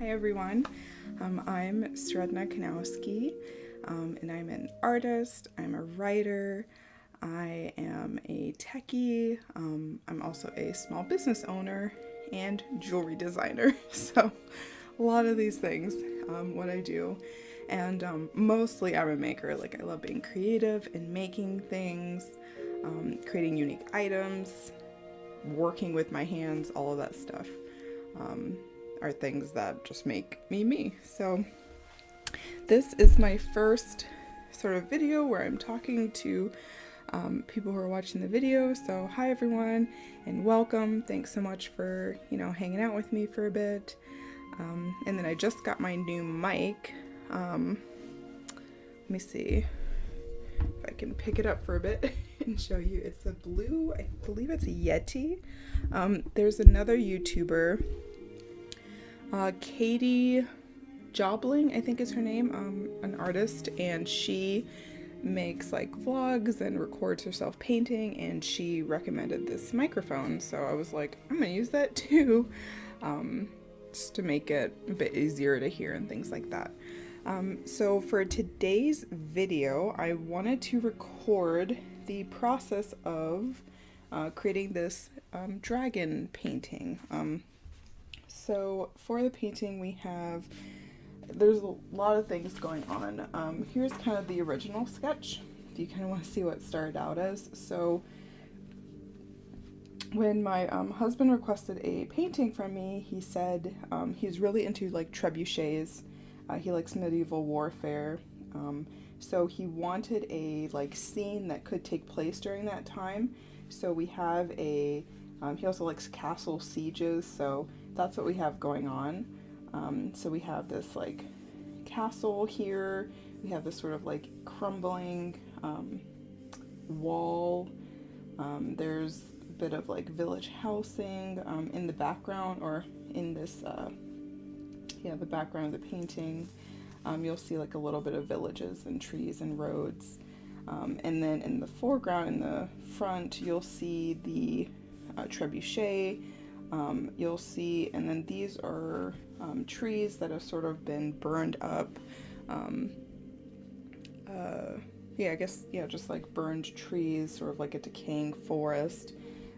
Hi everyone, I'm Sredna Kanowski, and I'm an artist, I'm a writer, I am a techie, I'm also a small business owner and jewelry designer, so a lot of these things, what I do. And mostly I'm a maker, like I love being creative and making things, creating unique items, working with my hands, all of that stuff. Are things that just make me me. So this is my first sort of video where I'm talking to people who are watching the video. So hi everyone and welcome. Thanks so much for hanging out with me for a bit. And then I just got my new mic. Let me see if I can pick it up for a bit and show you. It's a blue, I believe it's a Yeti. There's another YouTuber, Katie Jobling, I think is her name, an artist, and she makes like vlogs and records herself painting, and she recommended this microphone, so I was like, I'm gonna use that too, just to make it a bit easier to hear and things like that. So for today's video, I wanted to record the process of creating this dragon painting. So for the painting there's a lot of things going on. Here's kind of the original sketch, if you kind of want to see what it started out as. So when my husband requested a painting from me, he said he's really into like trebuchets. He likes medieval warfare. So he wanted a like scene that could take place during that time. So we have he also likes castle sieges, so that's what we have going on. So we have this like castle here, we have this sort of like crumbling wall, there's a bit of like village housing in the background, or in this, the background of the painting. You'll see like a little bit of villages and trees and roads. And then in the foreground, in the front, you'll see the trebuchet. You'll see, and then these are trees that have sort of been burned up. Just like burned trees, sort of like a decaying forest,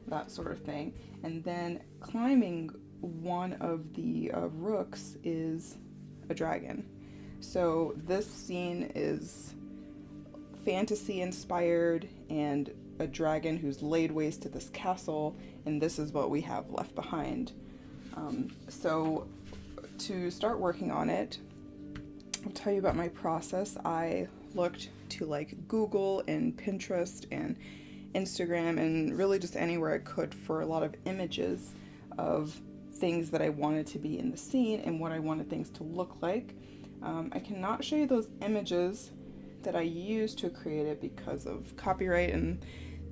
that sort of thing. And then climbing one of the rooks is a dragon. So this scene is fantasy inspired, and a dragon who's laid waste to this castle, and this is what we have left behind. So to start working on it, I'll tell you about my process. I looked to like Google and Pinterest and Instagram and really just anywhere I could for a lot of images of things that I wanted to be in the scene and what I wanted things to look like. I cannot show you those images that I used to create it because of copyright and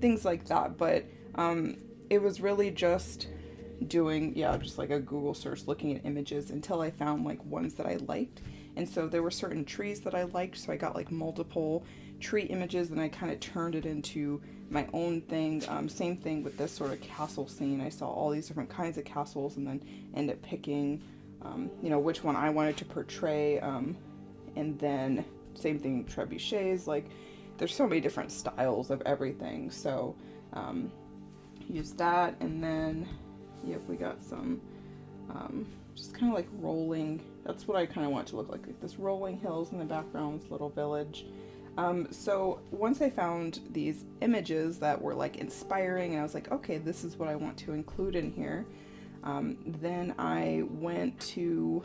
things like that, but it was really just doing just like a Google search, looking at images until I found like ones that I liked. And so there were certain trees that I liked, so I got like multiple tree images and I kind of turned it into my own thing. Same thing with this sort of castle scene. I saw all these different kinds of castles and then ended up picking which one I wanted to portray, and then same thing, trebuchets. Like there's so many different styles of everything, so use that. And then we got some just kind of like rolling, that's what I kind of want to look like this rolling hills in the background, this little village. So once I found these images that were like inspiring and I was like, okay, this is what I want to include in here, then I went to,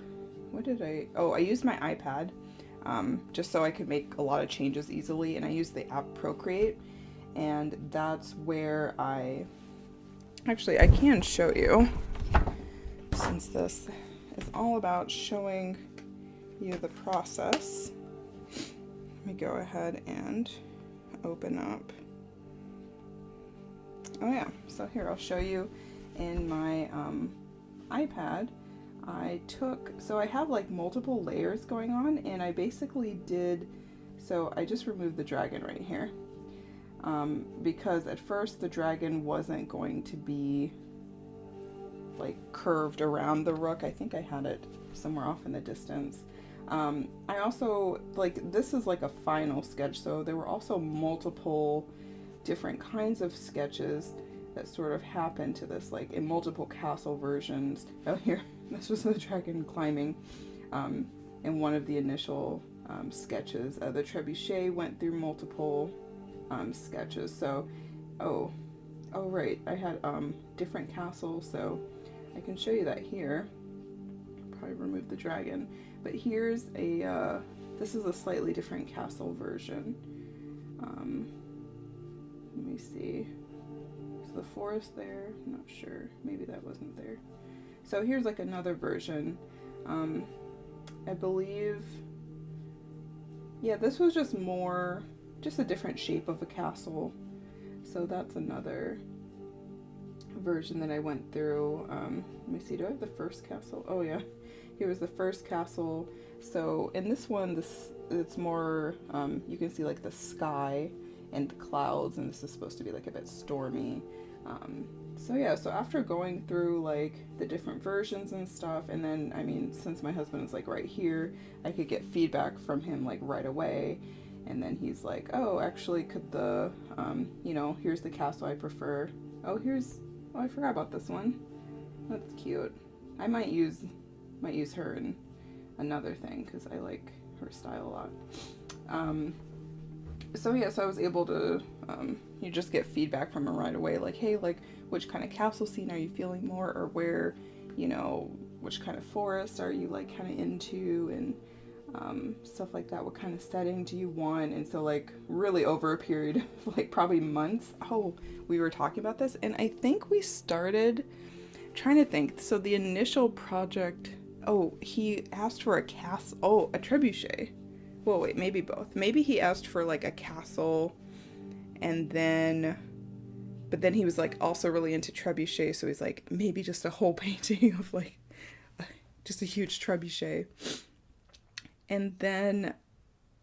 I used my iPad just so I could make a lot of changes easily, and I used the app Procreate, and that's where I can show you, since this is all about showing you the process. Let me go ahead and open up. Oh yeah, so here I'll show you in my iPad. I have like multiple layers going on, and I basically I just removed the dragon right here, because at first the dragon wasn't going to be like curved around the rook. I think I had it somewhere off in the distance. I also, like, this is like a final sketch, so there were also multiple different kinds of sketches that sort of happened to this, like in multiple castle versions. Oh, here, this was the dragon climbing in one of the initial sketches. The trebuchet went through multiple sketches. So, oh right, I had different castles, so I can show you that here. Probably remove the dragon, but here's a this is a slightly different castle version. Let me see. Is the forest there? I'm not sure. Maybe that wasn't there. So here's like another version. I believe, yeah, this was just a different shape of a castle. So that's another version that I went through. Let me see, do I have the first castle? Oh yeah, here was the first castle. So in this one, it's more, you can see like the sky and the clouds, and this is supposed to be like a bit stormy. So yeah, so after going through like the different versions and stuff, and then, I mean, since my husband is like right here, I could get feedback from him like right away. And then he's like, oh, actually, could the, you know, here's the castle I prefer. Oh, I forgot about this one. That's cute. I might use her in another thing because I like her style a lot. So yeah, so I was able to, you just get feedback from her right away, like, hey, like, which kind of castle scene are you feeling more, or where, you know, which kind of forest are you like kind of into, and stuff like that. What kind of setting do you want? And so like really over a period of like probably months, we were talking about this, and I think we started trying to think. So the initial project, he asked for a castle, a trebuchet. Well, wait, maybe both. Maybe he asked for like a castle, but then he was like also really into trebuchet, so he's like, maybe just a whole painting of like just a huge trebuchet. And then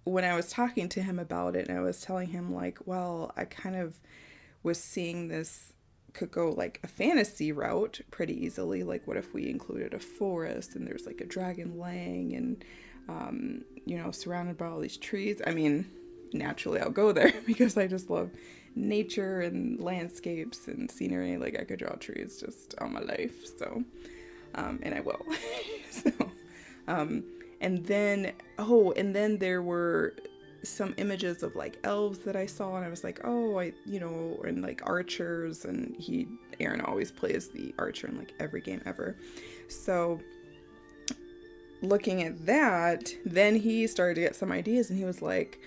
when I was talking to him about it, and I was telling him like, well, I kind of was seeing this could go like a fantasy route pretty easily. Like, what if we included a forest and there's like a dragon laying and, you know, surrounded by all these trees. I mean, naturally I'll go there because I just love nature and landscapes and scenery. Like, I could draw trees just all my life. So, and I will. So, and then there were some images of like elves that I saw, and I was like, and like archers, and Aaron always plays the archer in like every game ever. So looking at that, then he started to get some ideas, and he was like,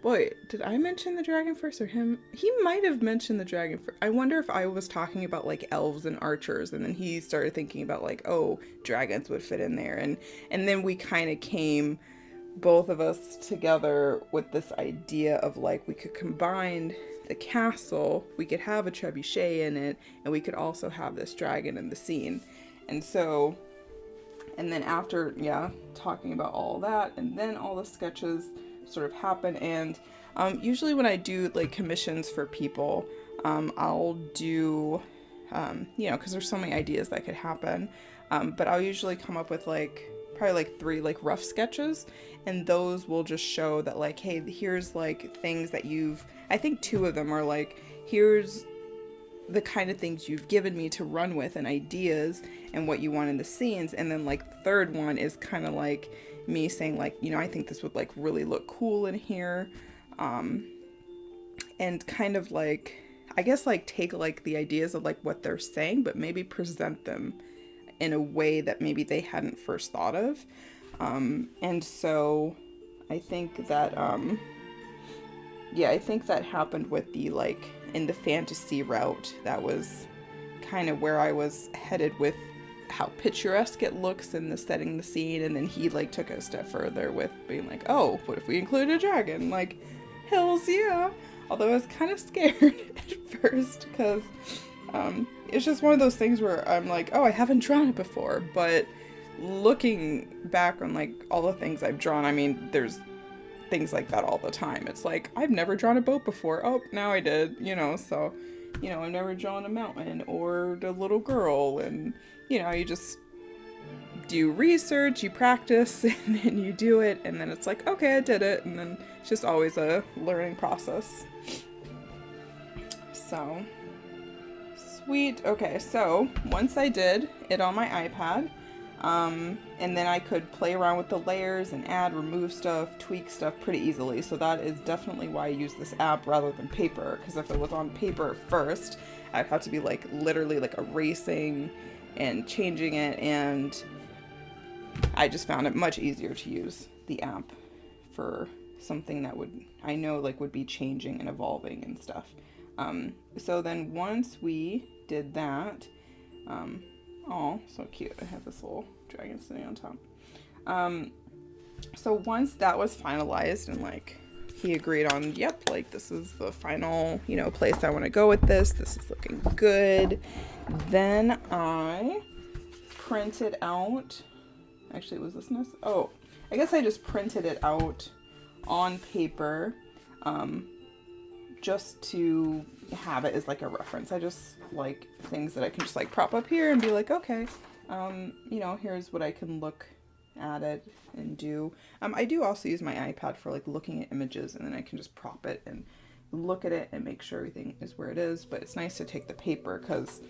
wait, did I mention the dragon first or him? He might have mentioned the dragon first. I wonder if I was talking about like elves and archers, and then he started thinking about like, oh, dragons would fit in there. And then we kind of came, both of us together, with this idea of like, we could combine the castle, we could have a trebuchet in it, and we could also have this dragon in the scene. And so, and then after, talking about all that, and then all the sketches sort of happen. And usually when I do like commissions for people, I'll do, because there's so many ideas that could happen, but I'll usually come up with like probably like 3 like rough sketches, and those will just show that like, hey, here's like things that I think 2 of them are like, here's the kind of things you've given me to run with and ideas and what you want in the scenes. And then like the third one is kind of like me saying like, I think this would like really look cool in here, and kind of like, I guess like take like the ideas of like what they're saying, but maybe present them in a way that maybe they hadn't first thought of. And so I think that I think that happened with the like in the fantasy route. That was kind of where I was headed with how picturesque it looks in the setting the scene. And then he like took it a step further with being like, oh, what if we include a dragon? Like, hells yeah. Although I was kind of scared at first, because it's just one of those things where I'm like, oh, I haven't drawn it before. But looking back on like all the things I've drawn, I mean, there's things like that all the time. It's like, I've never drawn a boat before. Oh, now I did, so, I've never drawn a mountain or the little girl, and, you just do research, you practice, and then you do it, and then it's like, okay, I did it, and then it's just always a learning process. So, sweet. Okay, so once I did it on my iPad, and then I could play around with the layers and add, remove stuff, tweak stuff pretty easily. So that is definitely why I use this app rather than paper, because if it was on paper first, I'd have to be like literally like erasing and changing it, and I just found it much easier to use the app for something that I know would be changing and evolving and stuff. So then once we did that, oh, so cute. I have this little dragon sitting on top. So once that was finalized and he agreed on, yep, this is the final, place I want to go with this. This is looking good. Then I printed out, actually, was this nice? Oh, I guess I just printed it out on paper, just to have it as a reference. I just like things that I can just prop up here and be like, okay, here's what I can look at it and do. I do also use my iPad for looking at images, and then I can just prop it and look at it and make sure everything is where it is. But it's nice to take the paper, because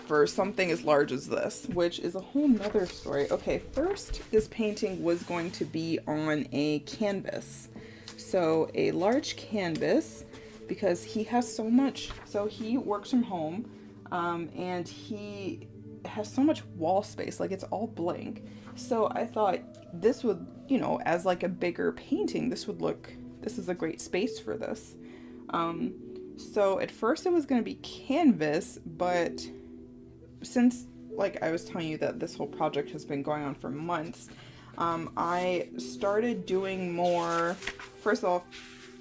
for something as large as this, which is a whole nother story. Okay, first, this painting was going to be on a canvas. So a large canvas, because he has so much, so he works from home, and he has so much wall space, it's all blank. So I thought this would, as a bigger painting, this is a great space for this. So at first it was going to be canvas, but since I was telling you that this whole project has been going on for months, I started doing more. First off,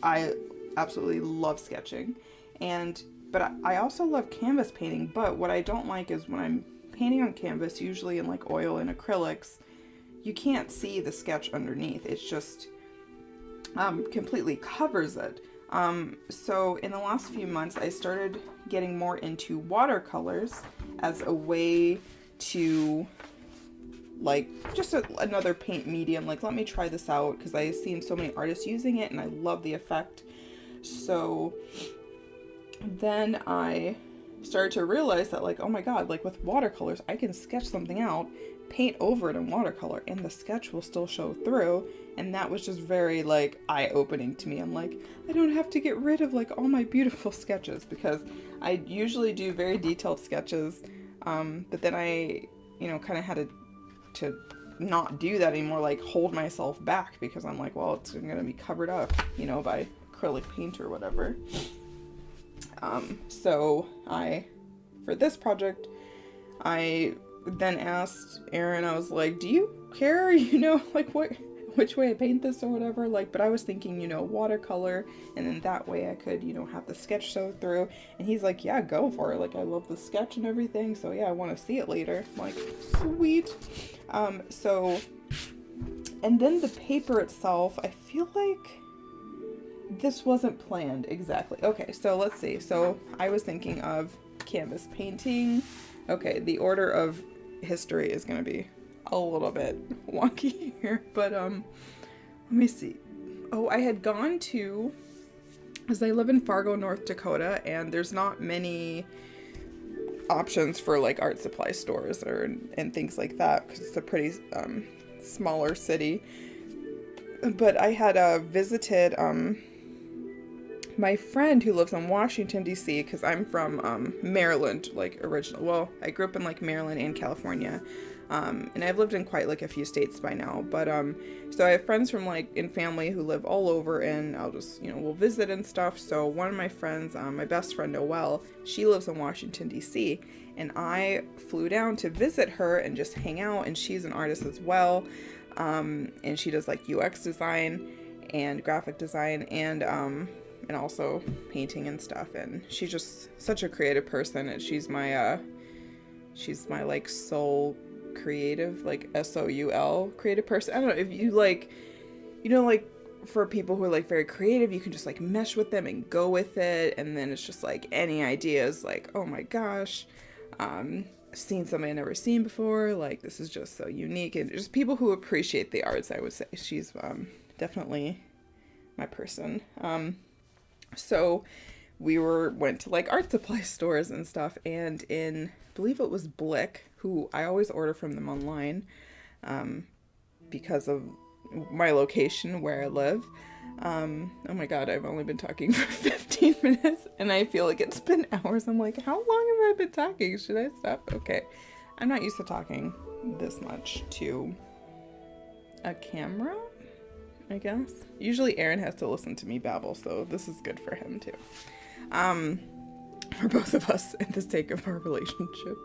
I absolutely love sketching, but I also love canvas painting. But what I don't like is when I'm painting on canvas, usually in oil and acrylics, you can't see the sketch underneath. It's just completely covers it. So in the last few months, I started getting more into watercolors as a way to just another paint medium. Let me try this out, because I've seen so many artists using it and I love the effect. So then I started to realize that oh my god, with watercolors I can sketch something out, paint over it in watercolor, and the sketch will still show through. And that was just very eye-opening to me. I'm I don't have to get rid of all my beautiful sketches, because I usually do very detailed sketches, but then I kind of had to not do that anymore, hold myself back, because I'm well, it's gonna be covered up by acrylic paint or whatever. So for this project, I then asked Erin, I was do you care, which way I paint this or whatever, but I was thinking, watercolor, and then that way I could, have the sketch show through. And he's yeah, go for it. I love the sketch and everything, so yeah, I want to see it later. I'm sweet. So, and then the paper itself, I feel this wasn't planned exactly. Okay, so let's see. So I was thinking of canvas painting. Okay, the order of history is going to be a little bit wonky here, but let me see. Oh, I had gone to, because I live in Fargo, North Dakota, and there's not many options for art supply stores and things like that, because it's a pretty smaller city. But I had visited my friend who lives in Washington, D.C., because I'm from Maryland, original. Well, I grew up in Maryland and California. And I've lived in quite a few states by now, but so I have friends from in family who live all over, and I'll just we'll visit and stuff. So one of my friends, my best friend Noelle, she lives in Washington D.C., and I flew down to visit her and just hang out. And she's an artist as well, and she does UX design and graphic design, and also painting and stuff. And she's just such a creative person, and she's my soul creative, SOUL creative person. I don't know if you for people who are very creative, you can just mesh with them and go with it, and then it's just any ideas, oh my gosh. seen something I've never seen before. Like, this is just so unique, and just people who appreciate the arts, I would say. She's definitely my person. So we went to like art supply stores and stuff, and I believe it was Blick, who I always order from them online, because of my location where I live. Oh my god, I've only been talking for 15 minutes and I feel like it's been hours. I'm like, how long have I been talking? Should I stop? Okay. I'm not used to talking this much to a camera, I guess. Usually Aaron has to listen to me babble, so this is good for him too. For both of us in the sake of our relationship.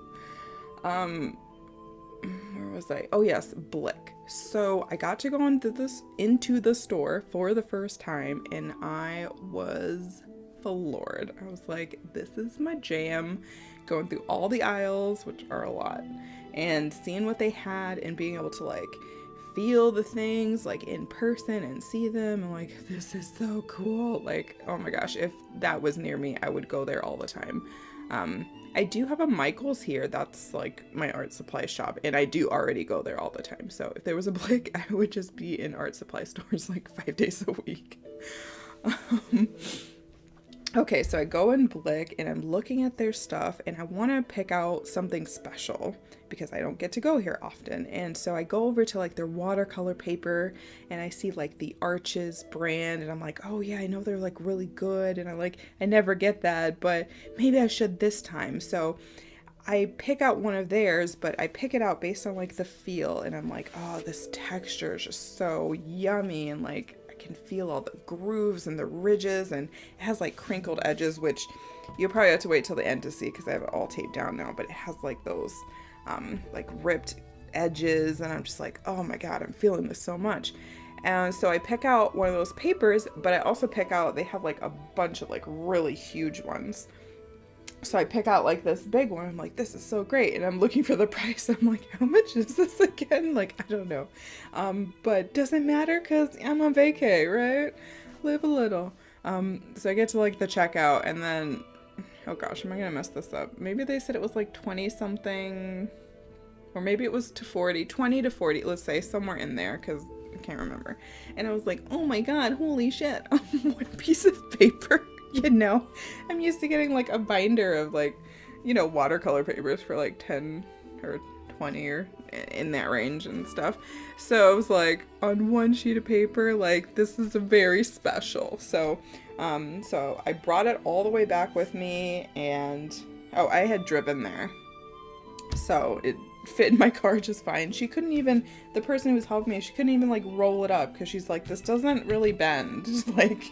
Where was I? Oh yes, Blick. So I got to go into the store for the first time, and I was floored. I was like, this is my jam. Going through all the aisles, which are a lot, and seeing what they had and being able to like feel the things like in person and see them. I'm like, this is so cool. Like, oh my gosh, if that was near me, I would go there all the time. I do have a Michael's here. That's like my art supply shop, and I do already go there all the time. So if there was a Blick, I would just be in art supply stores like 5 days a week. Okay, so I go in Blick and I'm looking at their stuff, and I want to pick out something special because I don't get to go here often. And so I go over to like their watercolor paper, and I see like the Arches brand, and I'm like, oh yeah, I know they're like really good, and I never get that, but maybe I should this time. So I pick out one of theirs, but I pick it out based on like the feel, and I'm like, oh, this texture is just so yummy, and like can feel all the grooves and the ridges, and it has like crinkled edges, which you'll probably have to wait till the end to see because I have it all taped down now, but it has like those like ripped edges, and I'm just like, oh my god, I'm feeling this so much. And so I pick out one of those papers, but I also pick out, they have like a bunch of like really huge ones. So I pick out like this big one. I'm like, this is so great. And I'm looking for the price. I'm like, how much is this again? Like, I don't know. But doesn't matter because I'm on vacay, right? Live a little. So I get to like the checkout, and then, oh gosh, am I going to mess this up? Maybe they said it was like 20 something, or maybe it was to 20 to 40, let's say, somewhere in there, because I can't remember. And I was like, oh my god, holy shit. One piece of paper. You know, I'm used to getting like a binder of like, you know, watercolor papers for like 10 or 20 or in that range and stuff. So I was like, on one sheet of paper, like this is very special. So I brought it all the way back with me, and oh, I had driven there, so it fit in my car just fine. She couldn't even, the person who was helping me, she couldn't even like roll it up because she's like, this doesn't really bend. Like,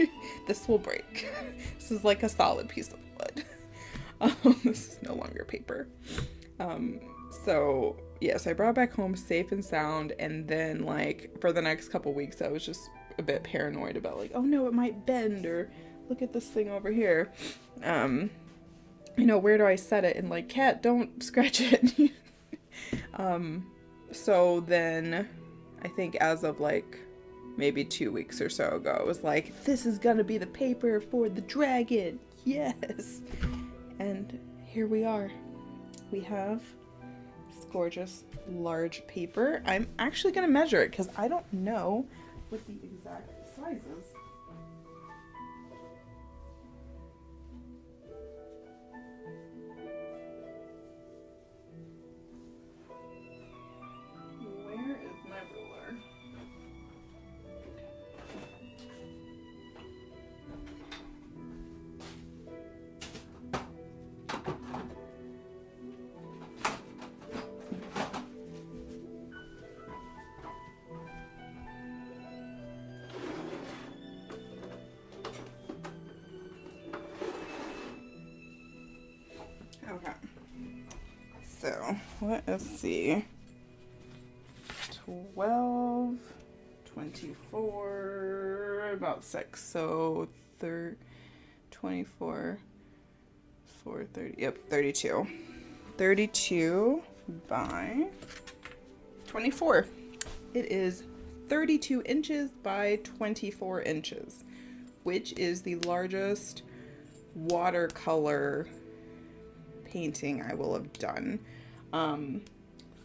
this will break. This is like a solid piece of wood. This is no longer paper. So yes, I brought it back home safe and sound, and then like for the next couple weeks I was just a bit paranoid about like, oh no, it might bend, or look at this thing over here. You know, where do I set it? And like, cat, don't scratch it. So then I think as of like maybe 2 weeks or so ago, it was like, this is gonna be the paper for the dragon. Yes. And here we are. We have this gorgeous large paper. I'm actually gonna measure it because I don't know what the exact size is. Okay, so let's see, 12, 24, about 6, so 24, 4, 30, yep, 32. 32 by 24. It is 32 inches by 24 inches, which is the largest watercolor painting I will have done.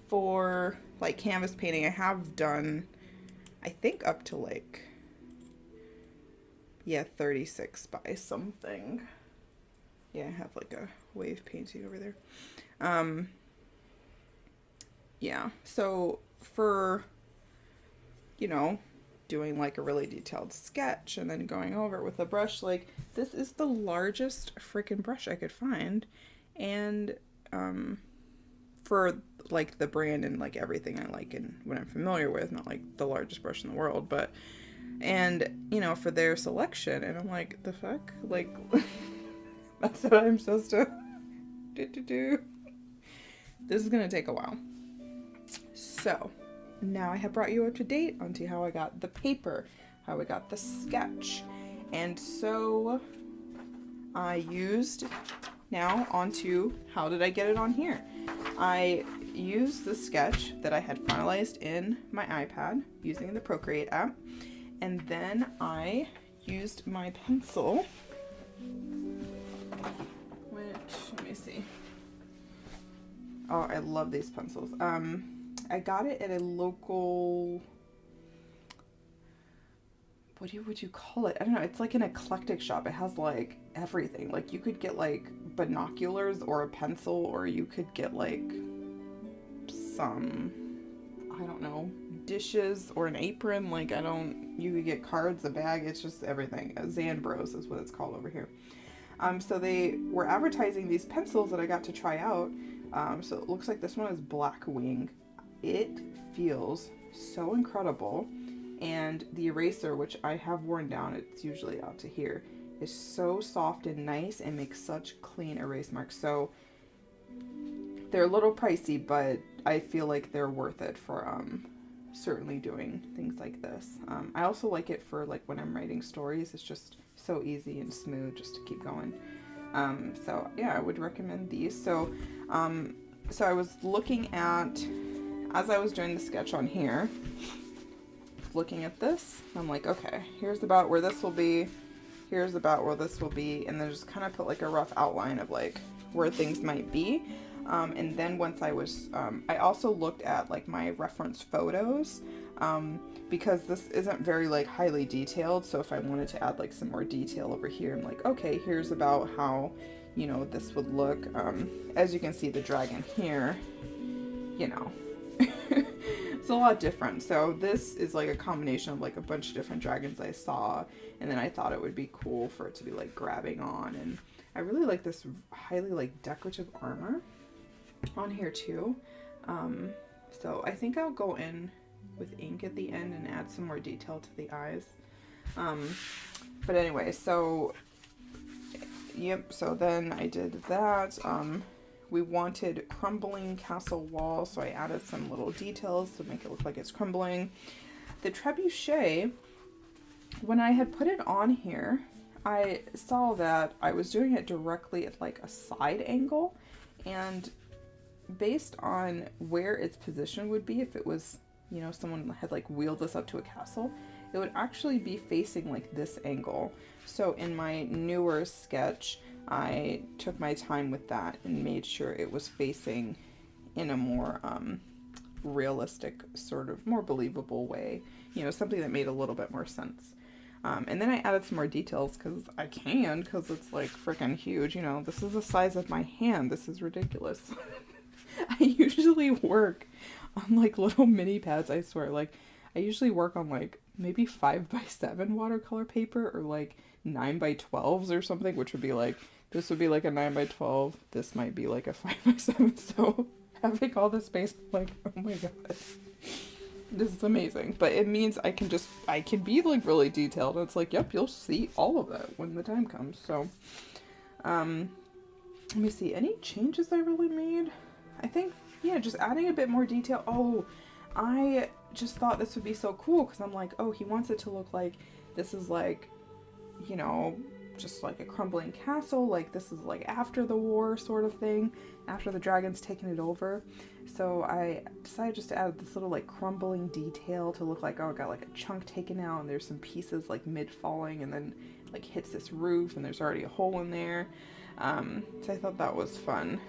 For like canvas painting, I have done, I think up to like, yeah, 36 by something. Yeah, I have like a wave painting over there. Yeah, so for, you know, doing like a really detailed sketch and then going over it with a brush, like this is the largest freaking brush I could find. And for like the brand and like everything I like and what I'm familiar with, not like the largest brush in the world, but, and you know, for their selection, and I'm like, the fuck, like that's what I'm supposed to do. This is gonna take a while. So now I have brought you up to date onto how I got the paper, how I got the sketch. And so I used now onto how did I get it on here. I used the sketch that I had finalized in my iPad using the Procreate app, and then I used my pencil, which, let me see. Oh, I love these pencils. I got it at a local, what would you call it? I don't know. It's like an eclectic shop. It has like everything. Like you could get like binoculars or a pencil, or you could get like some, I don't know, dishes or an apron. Like you could get cards, a bag. It's just everything. Zan-Bros is what it's called over here. So they were advertising these pencils that I got to try out. So it looks like this one is Black Wing. It feels so incredible. And the eraser, which I have worn down, it's usually out to here, is so soft and nice and makes such clean erase marks. So they're a little pricey, but I feel like they're worth it for certainly doing things like this. I also like it for like when I'm writing stories. It's just so easy and smooth just to keep going. So yeah, I would recommend these. So I was looking at, as I was doing the sketch on here, looking at this, I'm like, okay, here's about where this will be, here's about where this will be, and then just kind of put like a rough outline of like where things might be. And then once I was, I also looked at like my reference photos, because this isn't very like highly detailed. So if I wanted to add like some more detail over here, I'm like, okay, here's about how, you know, this would look. As you can see, the dragon here, you know, it's a lot different. So this is like a combination of like a bunch of different dragons I saw, and then I thought it would be cool for it to be like grabbing on. And I really like this highly like decorative armor on here too. So I think I'll go in with ink at the end and add some more detail to the eyes. But anyway, so yep, so then I did that. We wanted crumbling castle walls, so I added some little details to make it look like it's crumbling. The trebuchet, when I had put it on here, I saw that I was doing it directly at like a side angle, and based on where its position would be, if it was, you know, someone had like wheeled this up to a castle, it would actually be facing like this angle. So in my newer sketch, I took my time with that and made sure it was facing in a more realistic, sort of more believable way, you know, something that made a little bit more sense. And then I added some more details because I can, because it's like freaking huge, you know, this is the size of my hand. This is ridiculous. I usually work on like little mini pads, I swear. Like I usually work on like maybe 5x7 watercolor paper, or like 9x12s or something, which would be like, this would be like a 9x12. This might be like a 5x7. So having all this space, like, oh my god, this is amazing. But it means I can be like really detailed. It's like, yep, you'll see all of that when the time comes. So, let me see, any changes I really made? I think, yeah, just adding a bit more detail. Oh, I just thought this would be so cool because I'm like, oh, he wants it to look like this is like, you know, just like a crumbling castle, like this is like after the war sort of thing, after the dragon's taken it over. So I decided just to add this little like crumbling detail to look like, oh, I got like a chunk taken out and there's some pieces like mid falling and then like hits this roof and there's already a hole in there. So I thought that was fun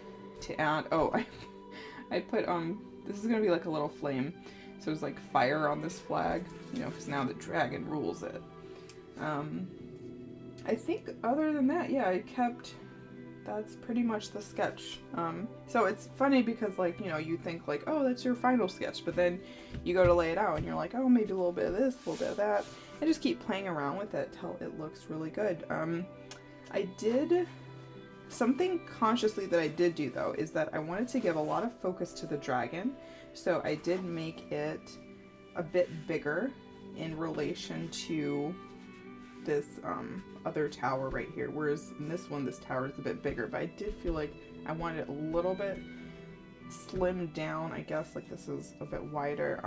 to add. Oh, I put, this is gonna be like a little flame. So there's like fire on this flag, you know, because now the dragon rules it. I think other than that, yeah, I kept, that's pretty much the sketch. So it's funny because, like, you know, you think like, oh, that's your final sketch, but then you go to lay it out and you're like, oh, maybe a little bit of this, a little bit of that. I just keep playing around with it till it looks really good. I did, something consciously that I did do though, is that I wanted to give a lot of focus to the dragon. So I did make it a bit bigger in relation to this other tower right here, whereas in this one, this tower is a bit bigger, but I did feel like I wanted it a little bit slimmed down, I guess, like this is a bit wider,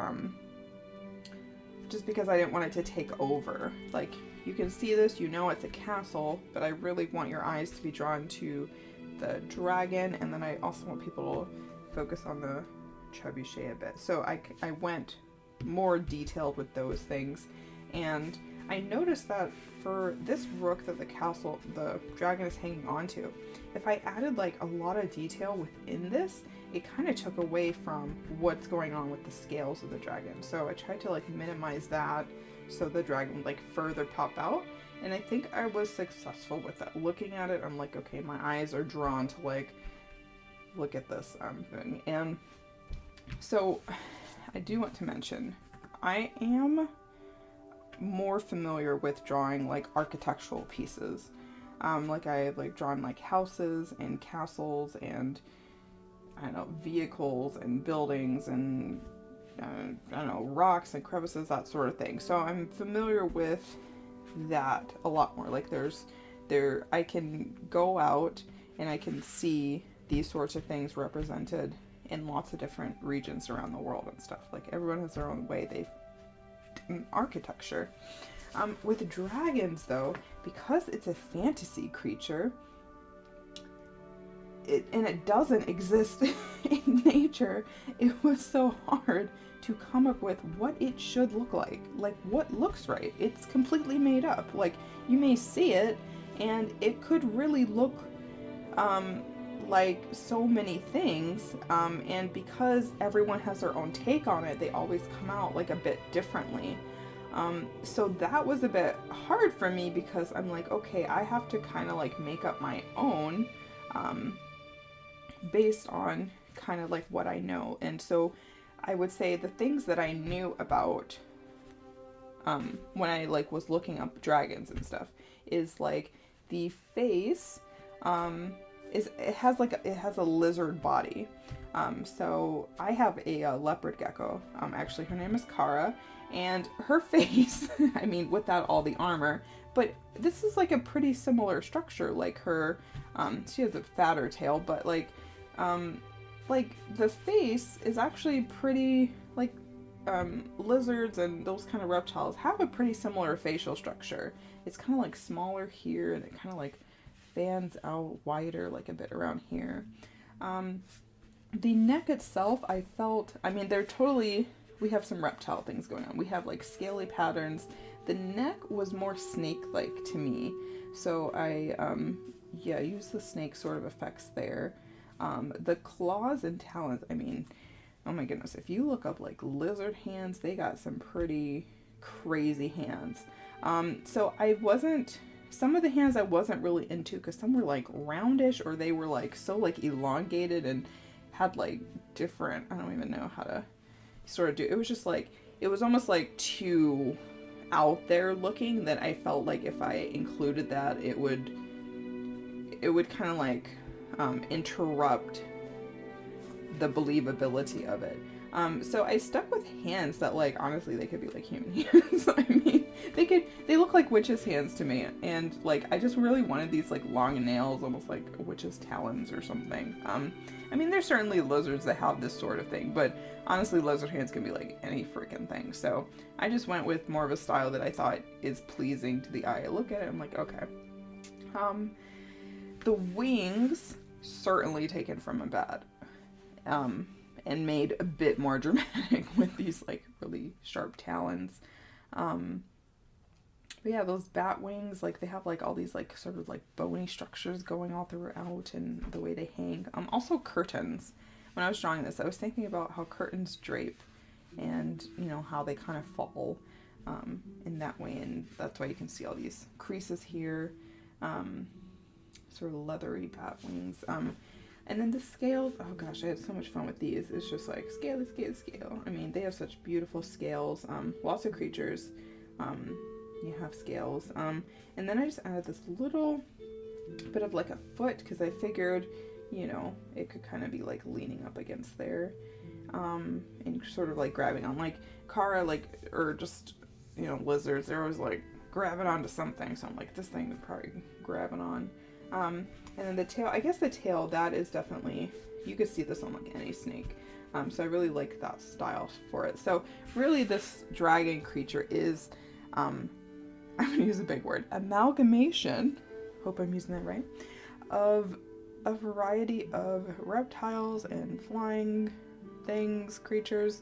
just because I didn't want it to take over. Like, you can see this, you know it's a castle, but I really want your eyes to be drawn to the dragon, and then I also want people to focus on the trebuchet a bit. So I went more detailed with those things, and I noticed that for this rook that the dragon is hanging onto, if I added like a lot of detail within this, it kind of took away from what's going on with the scales of the dragon. So I tried to like minimize that so the dragon would like further pop out, and I think I was successful with that. Looking at it, I'm like, okay, my eyes are drawn to like look at this thing. And so I do want to mention, I am more familiar with drawing like architectural pieces. Like I like drawn like houses and castles and I don't know, vehicles and buildings and I don't know, rocks and crevices, that sort of thing. So I'm familiar with that a lot more. Like I can go out and I can see these sorts of things represented in lots of different regions around the world and stuff. Like everyone has their own way they've done architecture. With dragons though, because it's a fantasy creature, it doesn't exist in nature, it was so hard to come up with what it should look like what looks right. It's completely made up. Like, you may see it and it could really look like so many things, and because everyone has their own take on it, they always come out like a bit differently. So that was a bit hard for me because I'm like, okay, I have to kind of like make up my own based on kind of like what I know. And so I would say the things that I knew about when I like was looking up dragons and stuff is like the face it has a lizard body. So I have a leopard gecko. Actually, her name is Kara, and her face, I mean, without all the armor, but this is like a pretty similar structure. Like her, she has a fatter tail, but like the face is actually pretty like lizards and those kind of reptiles have a pretty similar facial structure. It's kind of like smaller here, and it kind of like fans out wider, like a bit around here. The neck itself, I mean, we have some reptile things going on. We have like scaly patterns. The neck was more snake-like to me, so I use the snake sort of effects there. The claws and talons, I mean, oh my goodness, if you look up like lizard hands, they got some pretty crazy hands. So some of the hands I wasn't really into because some were like roundish, or they were like so like elongated and had like different, I don't even know how to sort of do. It was just like, it was almost like too out there looking that I felt like if I included that, it would kind of like interrupt the believability of it. So I stuck with hands that, like, honestly, they could be like human hands. I mean, they look like witches' hands to me, and like I just really wanted these like long nails, almost like a witch's talons or something. I mean, there's certainly lizards that have this sort of thing, but honestly, lizard hands can be like any freaking thing. So I just went with more of a style that I thought is pleasing to the eye. I look at it, I'm like, okay. The wings, certainly taken from a bat, and made a bit more dramatic with these like really sharp talons. But yeah, those bat wings, like they have like all these like sort of like bony structures going all throughout, and the way they hang. Also curtains. when I was drawing this, I was thinking about how curtains drape and, you know, how they kind of fall in that way. And that's why you can see all these creases here, sort of leathery bat wings. And then the scales, oh gosh, I had so much fun with these. It's just like scale. I mean, they have such beautiful scales. Lots of creatures, you have scales. And then I just added this little bit of like a foot because I figured, you know, it could kind of be like leaning up against there, and sort of like grabbing on, like Kara, like, or just, you know, lizards, they're always like grabbing onto something. So I'm like, this thing would probably grab it on. And then the tail, I guess the tail, that is definitely, you could see this on like any snake. So I really like that style for it. So really this dragon creature is, I'm going to use a big word, amalgamation, hope I'm using that right, of a variety of reptiles and flying things, creatures.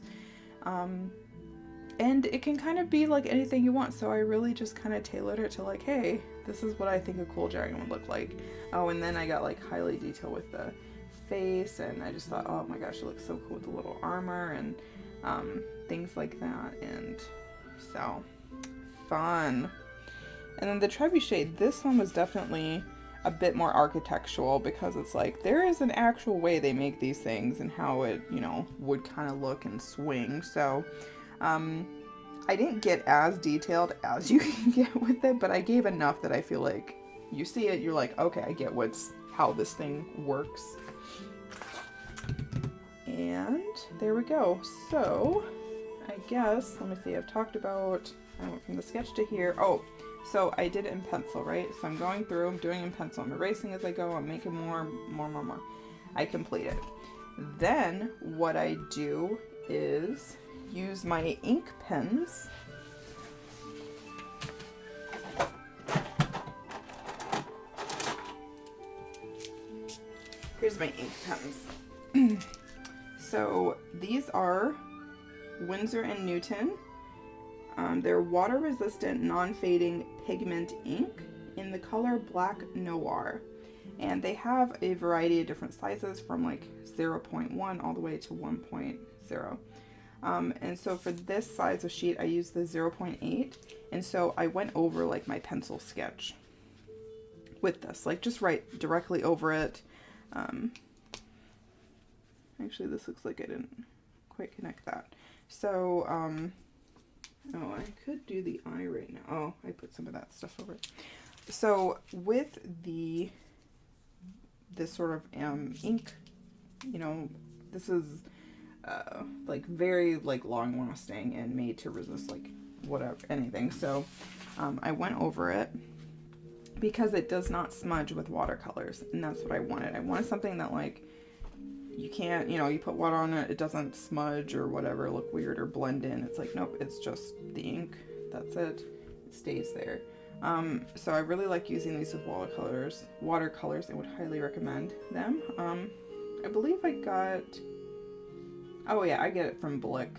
And it can kind of be like anything you want. So I really just kind of tailored it to like, hey, this is what I think a cool dragon would look like. Oh, and then I got like highly detailed with the face, and I just thought, oh my gosh, it looks so cool with the little armor and things like that. And so fun. And then the trebuchet, this one was definitely a bit more architectural because it's like there is an actual way they make these things and how it, you know, would kind of look and swing. So I didn't get as detailed as you can get with it, but I gave enough that I feel like you see it, you're like, okay, I get how this thing works. And there we go. So I guess, let me see, I've talked about, I went from the sketch to here. Oh, so I did it in pencil, right? So I'm going through, I'm doing it in pencil, I'm erasing as I go, I'm making more. I complete it. Then what I do is use my ink pens. Here's my ink pens. So these are Winsor & Newton. They're water-resistant, non-fading pigment ink in the color Black Noir. And they have a variety of different sizes from like 0.1 all the way to 1.0. And so for this size of sheet, I used the 0.8. And so I went over like my pencil sketch with this, like just right directly over it. Actually, this looks like I didn't quite connect that. So, oh, I could do the eye right now. Oh, I put some of that stuff over it. So with this sort of ink, you know, this is like very like long lasting and made to resist like whatever, anything. So I went over it because it does not smudge with watercolors, and that's what I wanted. I wanted something that like you can't, you know, you put water on it, it doesn't smudge or whatever, look weird or blend in. It's like, nope, it's just the ink, that's it, it stays there. So I really like using these with watercolors and would highly recommend them. I believe I got, oh yeah, I get it from Blick,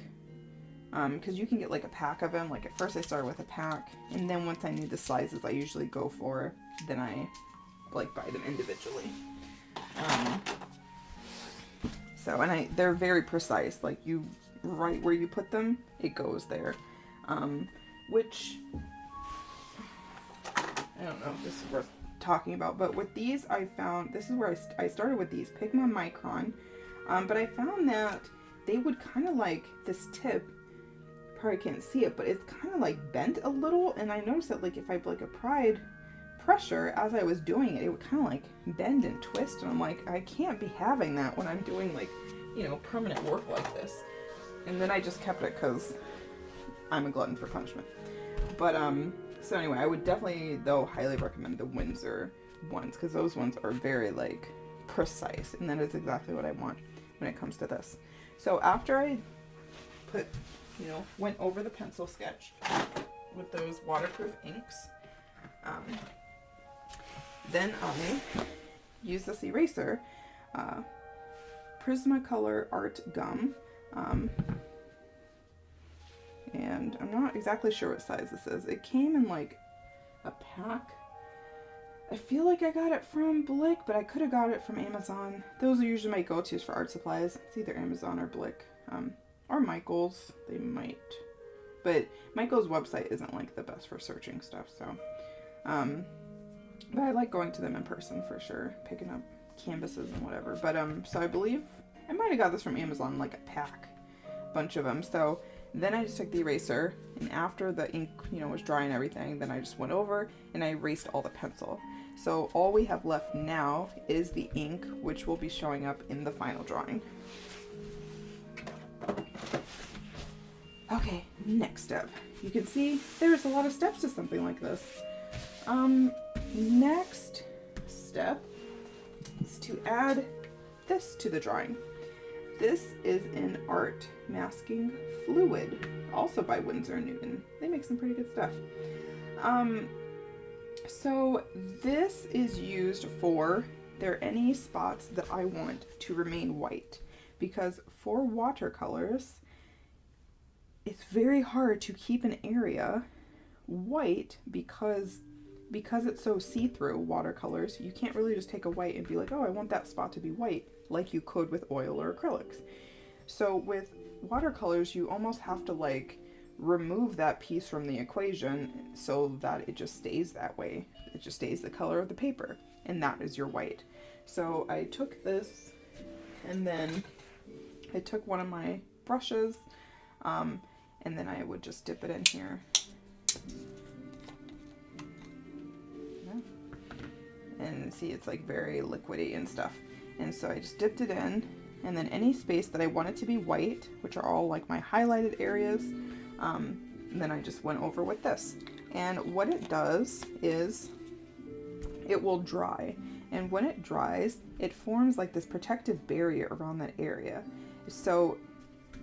because you can get like a pack of them. Like at first I started with a pack, and then once I knew the sizes I usually go for, then I like buy them individually. So, and they're very precise, like you, right where you put them, it goes there. Which, I don't know if this is worth talking about, but with these I found, this is where I started with these, Pigma Micron, but I found that they would kind of like, this tip, probably can't see it, but it's kind of like bent a little, and I noticed that like if I like applied pressure as I was doing it, it would kind of like bend and twist, and I'm like, I can't be having that when I'm doing like, you know, permanent work like this. And then I just kept it because I'm a glutton for punishment. But so anyway, I would definitely though highly recommend the Winsor ones, because those ones are very like precise, and that is exactly what I want when it comes to this. So after I put, you know, went over the pencil sketch with those waterproof inks, then I use this eraser, Prismacolor Art Gum, and I'm not exactly sure what size this is. It came in like a pack. I feel like I got it from Blick, but I could have got it from Amazon. Those are usually my go-tos for art supplies. It's either Amazon or Blick. Or Michael's. They might. But Michael's website isn't like the best for searching stuff, so. But I like going to them in person for sure. Picking up canvases and whatever. But, so I believe I might have got this from Amazon, like a pack. Bunch of them. So then I just took the eraser, and after the ink, you know, was dry and everything, then I just went over and I erased all the pencil. So all we have left now is the ink, which will be showing up in the final drawing. Okay, next step. You can see there's a lot of steps to something like this. Next step is to add this to the drawing. This is an art masking fluid, also by Winsor & Newton. They make some pretty good stuff. So this is used for, there are any spots that I want to remain white, because for watercolors, it's very hard to keep an area white because it's so see-through, watercolors, you can't really just take a white and be like, oh, I want that spot to be white, like you could with oil or acrylics. So with watercolors, you almost have to like remove that piece from the equation so that it just stays that way. It just stays the color of the paper, and that is your white. So I took this, and then I took one of my brushes, and then I would just dip it in here. And see, it's like very liquidy and stuff. And so I just dipped it in, and then any space that I wanted to be white, which are all like my highlighted areas, and then I just went over with this. And what it does is it will dry. And when it dries, it forms like this protective barrier around that area. So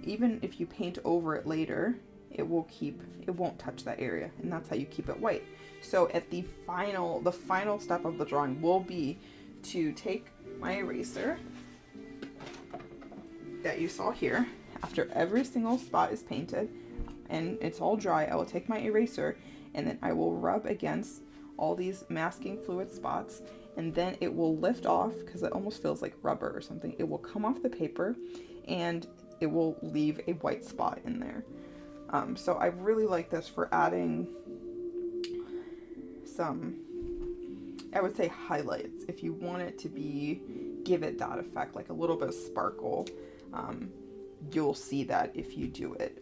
even if you paint over it later, it won't touch that area, and that's how you keep it white. So at the final step of the drawing will be to take my eraser that you saw here. After every single spot is painted and it's all dry, I will take my eraser and then I will rub against all these masking fluid spots, and then it will lift off because it almost feels like rubber or something. It will come off the paper and it will leave a white spot in there. So I really like this for adding some, I would say, highlights. If you want it to give it that effect, like a little bit of sparkle, you'll see that if you do it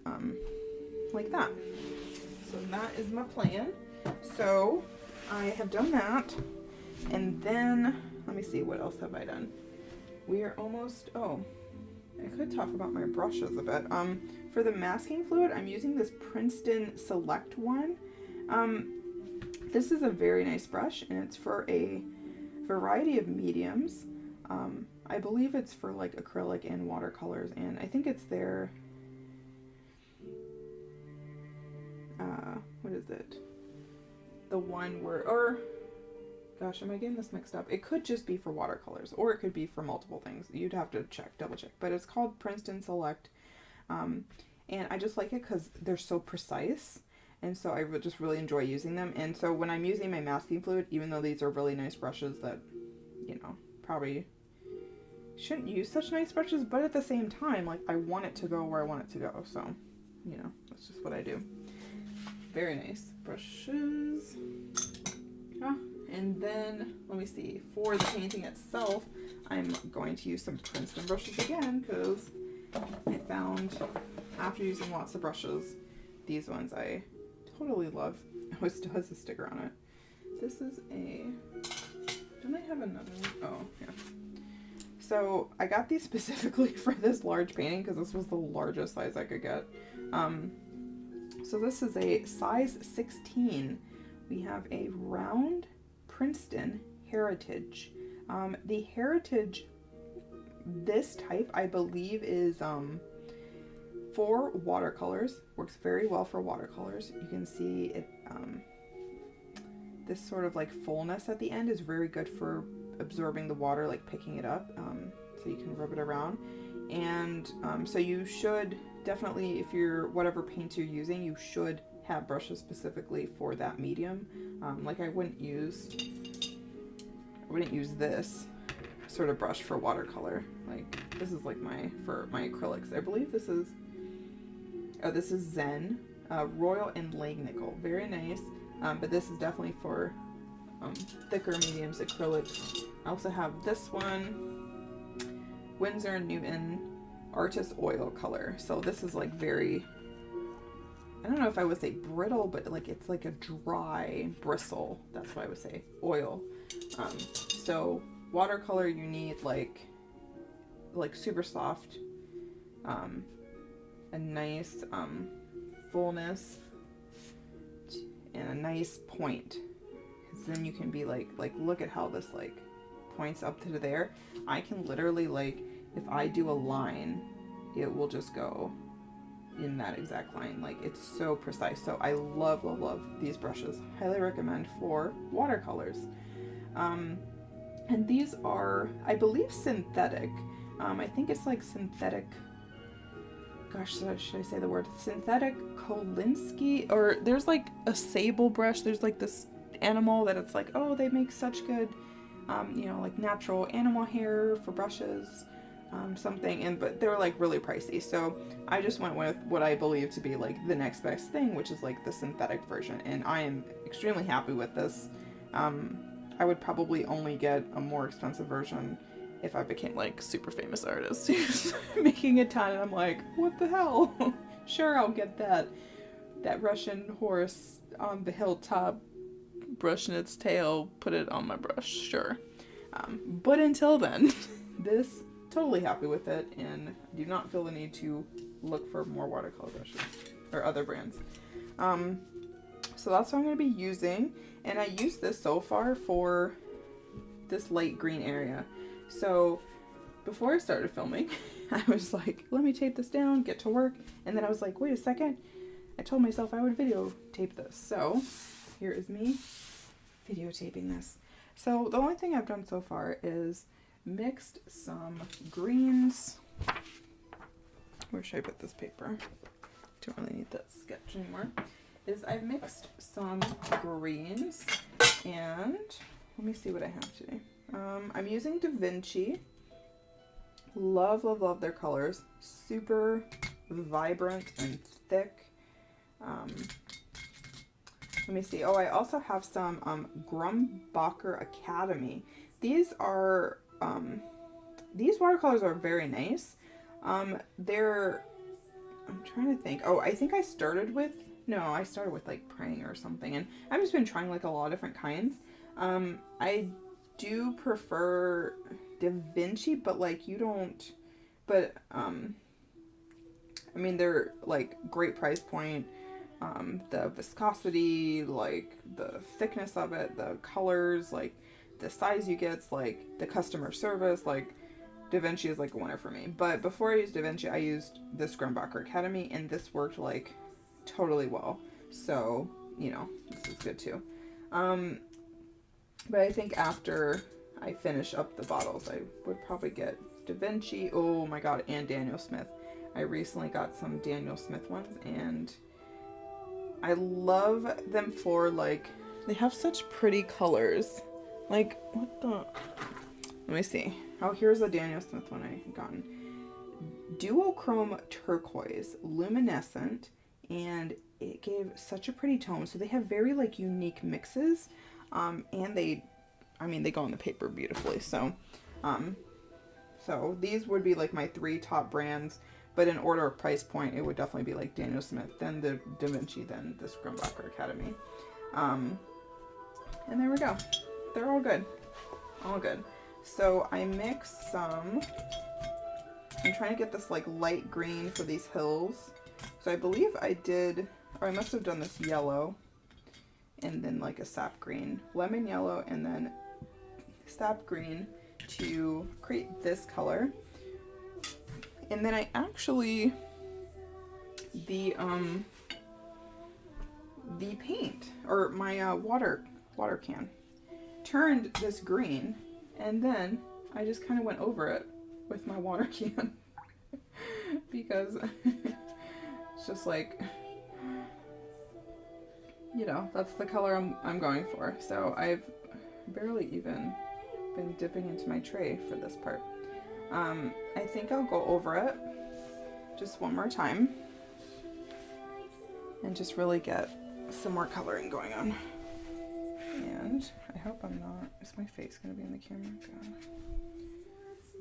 like that. So that is my plan. So I have done that, and then let me see, what else have I done? We are almost, I could talk about my brushes a bit. For the masking fluid, I'm using this Princeton Select one. This is a very nice brush, and it's for a variety of mediums. I believe it's for like acrylic and watercolors, and I think it's their, what is it? The one where, or, gosh, am I getting this mixed up? It could just be for watercolors, or it could be for multiple things. You'd have to double check, but it's called Princeton Select. And I just like it because they're so precise, and so I just really enjoy using them. And so when I'm using my masking fluid, even though these are really nice brushes that, you know, probably shouldn't use such nice brushes, but at the same time, like, I want it to go where I want it to go, so, you know, that's just what I do. Very nice brushes. And then, let me see, for the painting itself, I'm going to use some Princeton brushes again, because I found, after using lots of brushes, these ones I totally love. Oh, it still has a sticker on it. This is a, don't I have another one? Oh, yeah. So I got these specifically for this large painting because this was the largest size I could get. So this is a size 16. We have a round Princeton Heritage. The Heritage, this type, I believe, is for watercolors. Works very well for watercolors. You can see it. This sort of like fullness at the end is very good for absorbing the water, like picking it up. So you can rub it around. And so you should definitely, if you're, whatever paints you're using, you should have brushes specifically for that medium. Like I wouldn't use I wouldn't use this sort of brush for watercolor. Like, this is like for my acrylics. I believe this is, oh, this is Zen, Royal and Langnickel. Very nice. But this is definitely for thicker mediums, acrylics. I also have this one, Winsor & Newton Artist Oil Color. So this is like very, I don't know if I would say brittle, but like it's like a dry bristle. That's what I would say, oil. So watercolor, you need like super soft, a nice fullness, and a nice point. Then you can be like look at how this like points up to there. I can literally, like, if I do a line, it will just go in that exact line. Like, it's so precise. So I love these brushes. Highly recommend for watercolors. And these are, I believe, synthetic. I think it's like synthetic, gosh, should I say the word? Synthetic Kolinsky, or there's like a sable brush. There's like this animal that it's like, oh, they make such good, you know, like natural animal hair for brushes, something, but they're like really pricey. So I just went with what I believe to be like the next best thing, which is like the synthetic version. And I am extremely happy with this. I would probably only get a more expensive version if I became like super famous artist who's making a ton, and I'm like, what the hell? Sure, I'll get that Russian horse on the hilltop, brushing its tail, put it on my brush, sure. But until then, this, totally happy with it, and do not feel the need to look for more watercolor brushes or other brands. So that's what I'm going to be using, and I used this so far for this light green area. So before I started filming, I was like, let me tape this down, get to work, and then I was like, wait a second, I told myself I would videotape this. So here is me videotaping this. So the only thing I've done so far is mixed some greens. Where should I put this paper? Don't really need that sketch anymore. I've mixed some greens, and let me see what I have today. I'm using Da Vinci. Love their colors. Super vibrant and thick. Let me see. Oh, I also have some Grumbacher Academy. These watercolors are very nice. I'm trying to think. Oh, I think I started with like Praying or something, and I've just been trying like a lot of different kinds. I do prefer Da Vinci, but like you don't, but I mean, they're like great price point. The viscosity, like the thickness of it, the colors, like the size you get, like the customer service, like Da Vinci is like a winner for me. But before I used Da Vinci, I used this Grumbacher Academy, and this worked like totally well. So, you know, this is good too. But I think after I finish up the bottles, I would probably get Da Vinci, oh my god, and Daniel Smith. I recently got some Daniel Smith ones, and I love them for, like, they have such pretty colors. Like, what the? Let me see. Oh, here's a Daniel Smith one I gotten. Duochrome turquoise, luminescent, and it gave such a pretty tone. So they have very, like, unique mixes, and they go on the paper beautifully. So, so these would be, like, my 3 top brands. But in order of price point, it would definitely be like Daniel Smith, then the Da Vinci, then this Grumbacher Academy. And there we go. They're all good. All good. So I mixed some. I'm trying to get this like light green for these hills. So I believe I did, or I must have done this yellow, and then like a sap green, lemon yellow, and then sap green to create this color. And then I actually, the paint, or my water can, turned this green, and then I just kind of went over it with my water can because it's just like, you know, that's the color I'm going for. So I've barely even been dipping into my tray for this part. I think I'll go over it just one more time and just really get some more coloring going on. And I hope I'm not, is my face gonna be in the camera? God.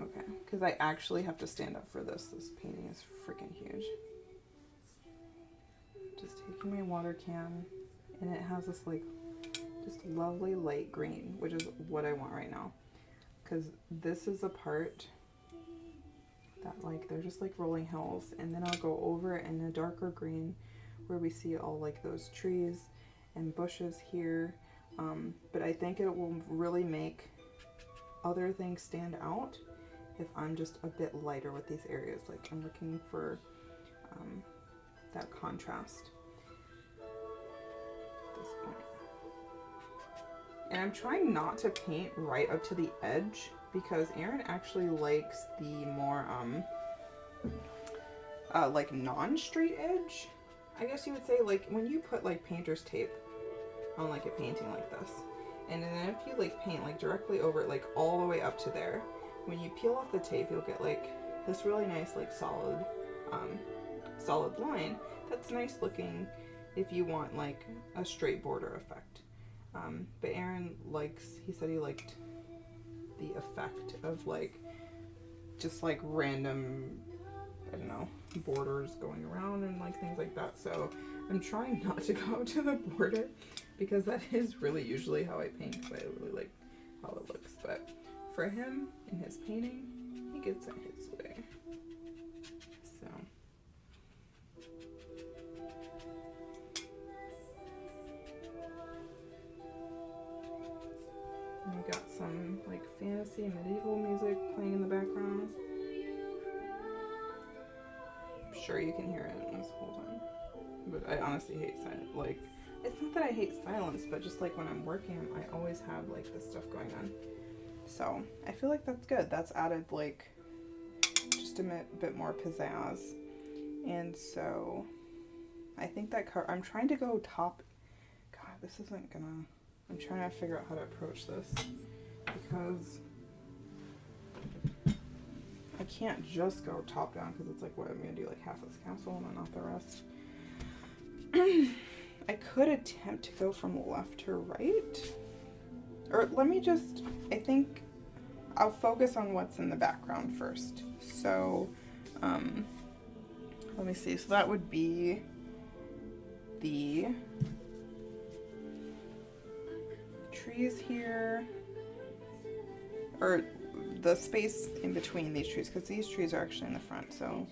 Okay, because I actually have to stand up for this. This painting is freaking huge. Just taking my water can, and it has this like just lovely light green, which is what I want right now. Because this is a part that like, they're just like rolling hills, and then I'll go over it in a darker green where we see all like those trees and bushes here. But I think it will really make other things stand out if I'm just a bit lighter with these areas. Like I'm looking for that contrast at this point. And I'm trying not to paint right up to the edge because Aaron actually likes the more like non-straight edge, I guess you would say. Like when you put like painter's tape on like a painting like this, and then if you like paint like directly over it, like all the way up to there, when you peel off the tape, you'll get like this really nice like solid solid line that's nice looking if you want like a straight border effect. But Aaron likes, he said he liked the effect of like just like random, I don't know, borders going around and like things like that. So I'm trying not to go to the border because that is really usually how I paint, because I really like how it looks. But for him in his painting, he gets it his way. So and we got some like fantasy medieval music playing in the background. I'm sure you can hear it this whole time. But I honestly hate silence. Like, it's not that I hate silence, but just like when I'm working, I always have like this stuff going on. So I feel like that's good. That's added like just a bit more pizzazz. And so I think that I'm trying to go top. God, this isn't gonna. I'm trying to figure out how to approach this because I can't just go top down because it's like, what, I'm gonna do like half this castle and not the rest. I could attempt to go from left to right, or let me just, I think I'll focus on what's in the background first. So let me see, so that would be the trees here, or the space in between these trees, because these trees are actually in the front. So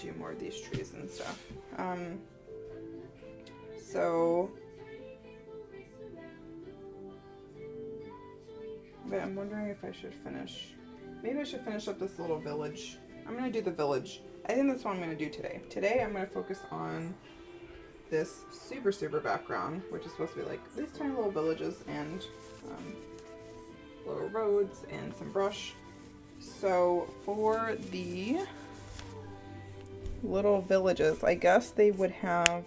do more of these trees and stuff. So, but I'm wondering if I should finish, maybe I should finish up this little village. I'm gonna do the village. I think that's what I'm gonna do today. Today I'm gonna focus on this super background, which is supposed to be like these tiny little villages and little roads and some brush. So for the little villages, I guess they would have,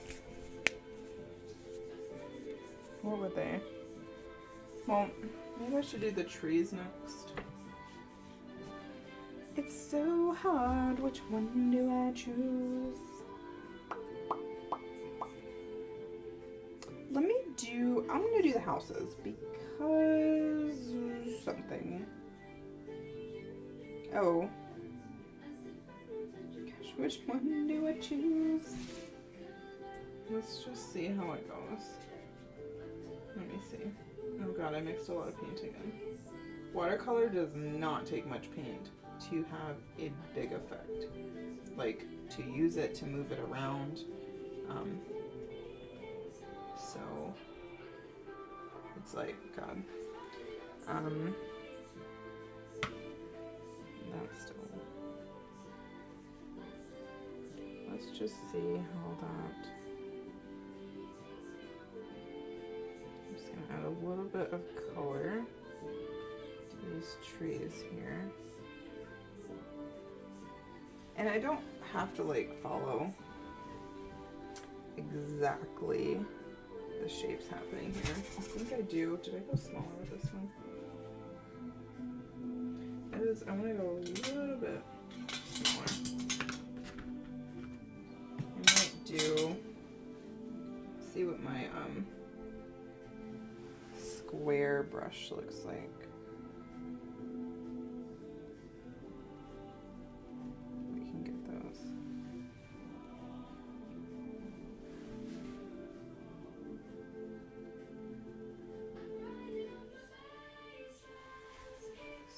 what would they? Well, maybe I should do the trees next. It's so hard, which one do I choose? I'm gonna do the houses because something. Oh. Gosh, which one do I choose? Let's just see how it goes. Let me see. Oh god, I mixed a lot of paint again. Watercolor does not take much paint to have a big effect. Like, to use it to move it around. So it's like, god. That's still. Let's just see how that. I'm just gonna add a little bit of color to these trees here. And I don't have to like follow exactly the shapes happening here. I think I do. Did I go smaller with this one? I'm gonna go a little bit smaller. I might do, see what my square brush looks like. We can get those.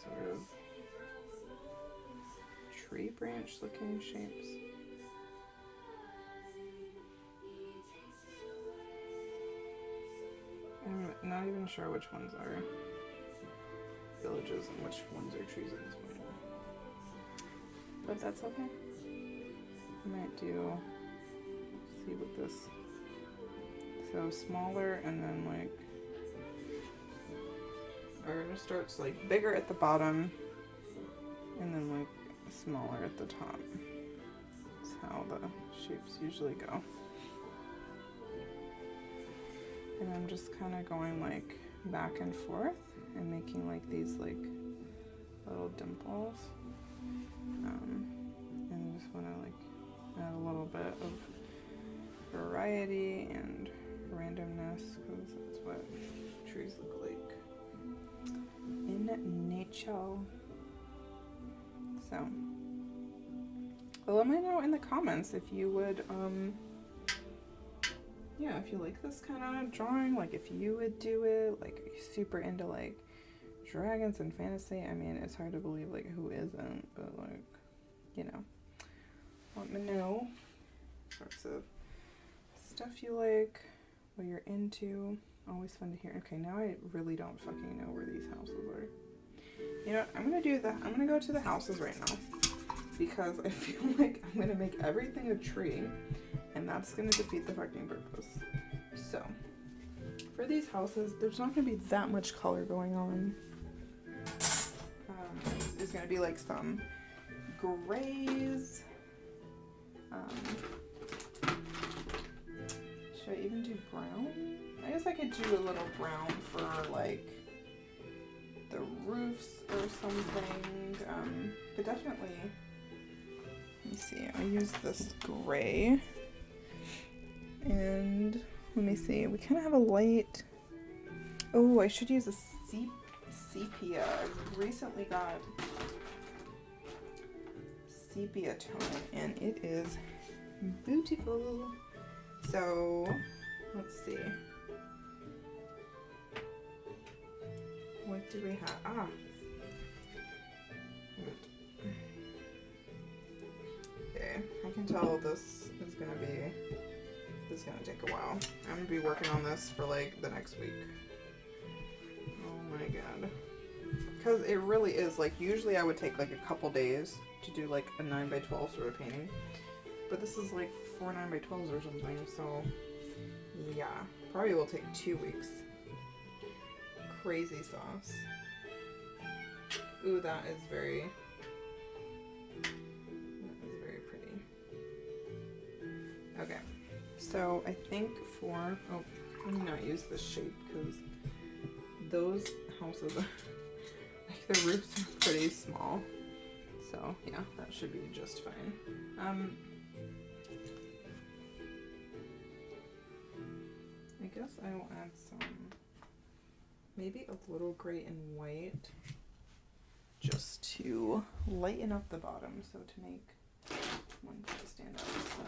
Sort of tree branch looking shapes. I'm not even sure which ones are villages and which ones are trees at this point. But that's okay. I might do, see what this, so smaller and then like, or it starts like bigger at the bottom and then like smaller at the top. That's how the shapes usually go. And I'm just kind of going like back and forth and making like these like little dimples. And I just want to like add a little bit of variety and randomness because that's what trees look like in nature. So, well, let me know in the comments if you would, yeah, if you like this kind of drawing, like if you would do it, like are you super into like dragons and fantasy? I mean, it's hard to believe like who isn't, but like, you know, let me know sorts of stuff you like, what you're into. Always fun to hear. Okay, now I really don't fucking know where these houses are. You know what, I'm gonna go to the houses right now because I feel like I'm gonna make everything a tree and that's gonna defeat the fucking purpose. So, for these houses, there's not gonna be that much color going on. There's gonna be like some grays. Should I even do brown? I guess I could do a little brown for like the roofs or something. But definitely, let me see, I'll use this gray. And let me see, we kind of have a light. Oh, I should use a sepia. I recently got sepia tone and it is beautiful. So let's see. What do we have? Okay, I can tell this is gonna take a while. I'm gonna be working on this for like the next week. Oh my god. Because it really is, like, usually I would take like a couple days to do like a 9x12 sort of painting. But this is like 4 9x12s or something, so yeah. Probably will take 2 weeks. Crazy sauce. Ooh, that is very pretty. Okay. So I think for, oh, let me not use this shape because those houses, like the roofs are pretty small. So yeah, that should be just fine. I guess I will add some, maybe a little gray and white just to lighten up the bottom, so to make one color stand out. So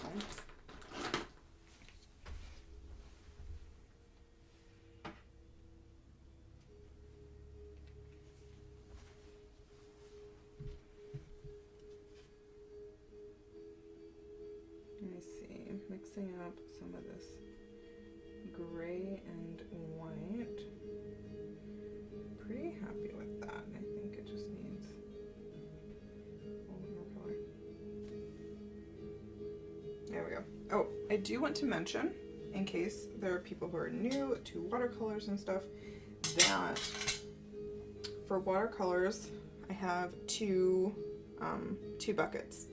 let me see, mixing up some of this gray and white. Pretty happy with that. I think it just needs a little more color. There we go. Oh, I do want to mention, in case there are people who are new to watercolors and stuff, that for watercolors I have two buckets.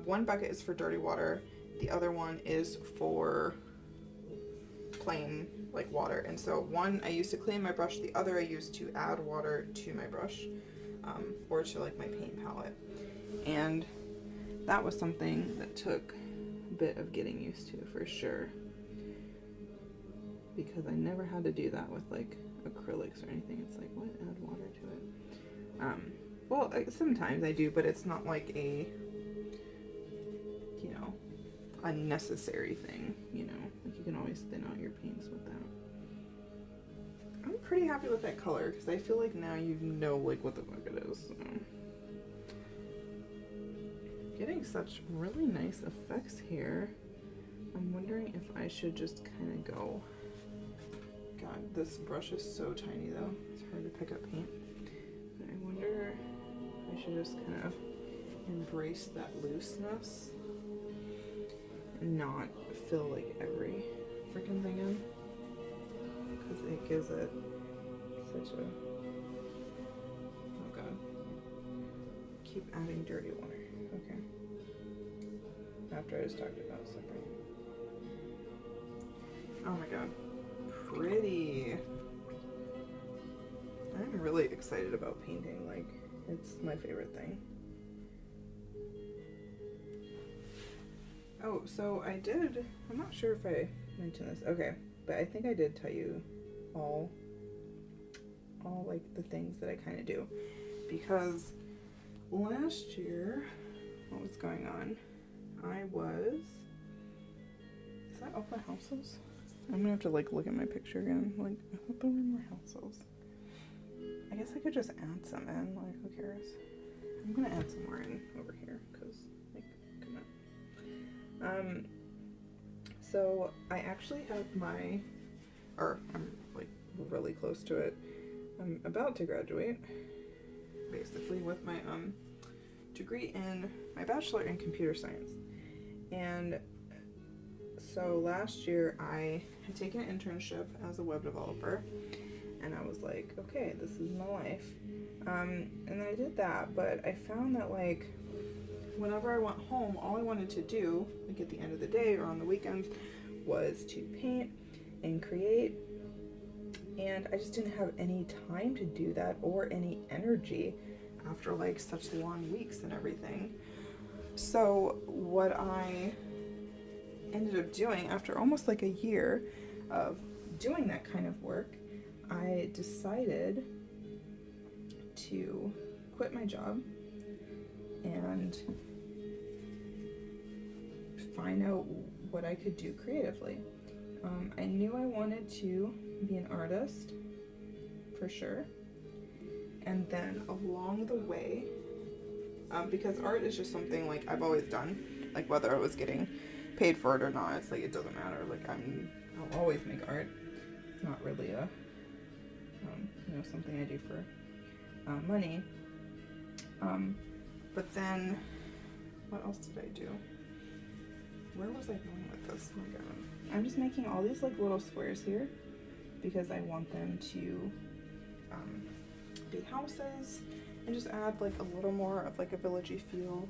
One bucket is for dirty water. The other one is for plain like water. And so one I used to clean my brush, the other I used to add water to my brush, or to like my paint palette. And that was something that took a bit of getting used to for sure, because I never had to do that with like acrylics or anything. It's like, what, add water to it? Well, sometimes I do, but it's not like a, you know, unnecessary thing, you know, like you can always thin out your paints with that. I'm pretty happy with that color because I feel like now you know like what the fuck it is. So. Getting such really nice effects here. I'm wondering if I should just kind of go. God, this brush is so tiny though. It's hard to pick up paint. But I wonder if I should just kind of embrace that looseness and not fill like every freaking thing in, because it gives it such a, oh god, keep adding dirty water. Okay, after I just talked about separating. Oh my god, pretty. I'm really excited about painting, like it's my favorite thing. Oh, so I did, I'm not sure if I mentioned this, okay, but I think I did tell you all like the things that I kind of do, because last year, what was going on, is that open houses? I'm gonna have to like look at my picture again, like I thought there were more houses. I guess I could just add some in, like who cares? I'm gonna add some more in over here, because like, come on. So I actually have I'm like really close to it. I'm about to graduate, basically, with my degree in my bachelor in computer science. And so last year I had taken an internship as a web developer, and I was like, okay, this is my life. And then I did that, but I found that like whenever I went home, all I wanted to do, like at the end of the day or on the weekends, was to paint and create. And I just didn't have any time to do that or any energy after like such long weeks and everything. So what I ended up doing after almost like a year of doing that kind of work, I decided to quit my job and find out what I could do creatively. I knew I wanted to be an artist for sure, and then along the way, because art is just something like I've always done, like whether I was getting paid for it or not, it's like it doesn't matter, like I'll always make art. It's not really a you know, something I do for money. But then what else did I do? Where was I going with this? Oh my god. I'm just making all these like little squares here because I want them to be houses and just add like a little more of like a villagey feel.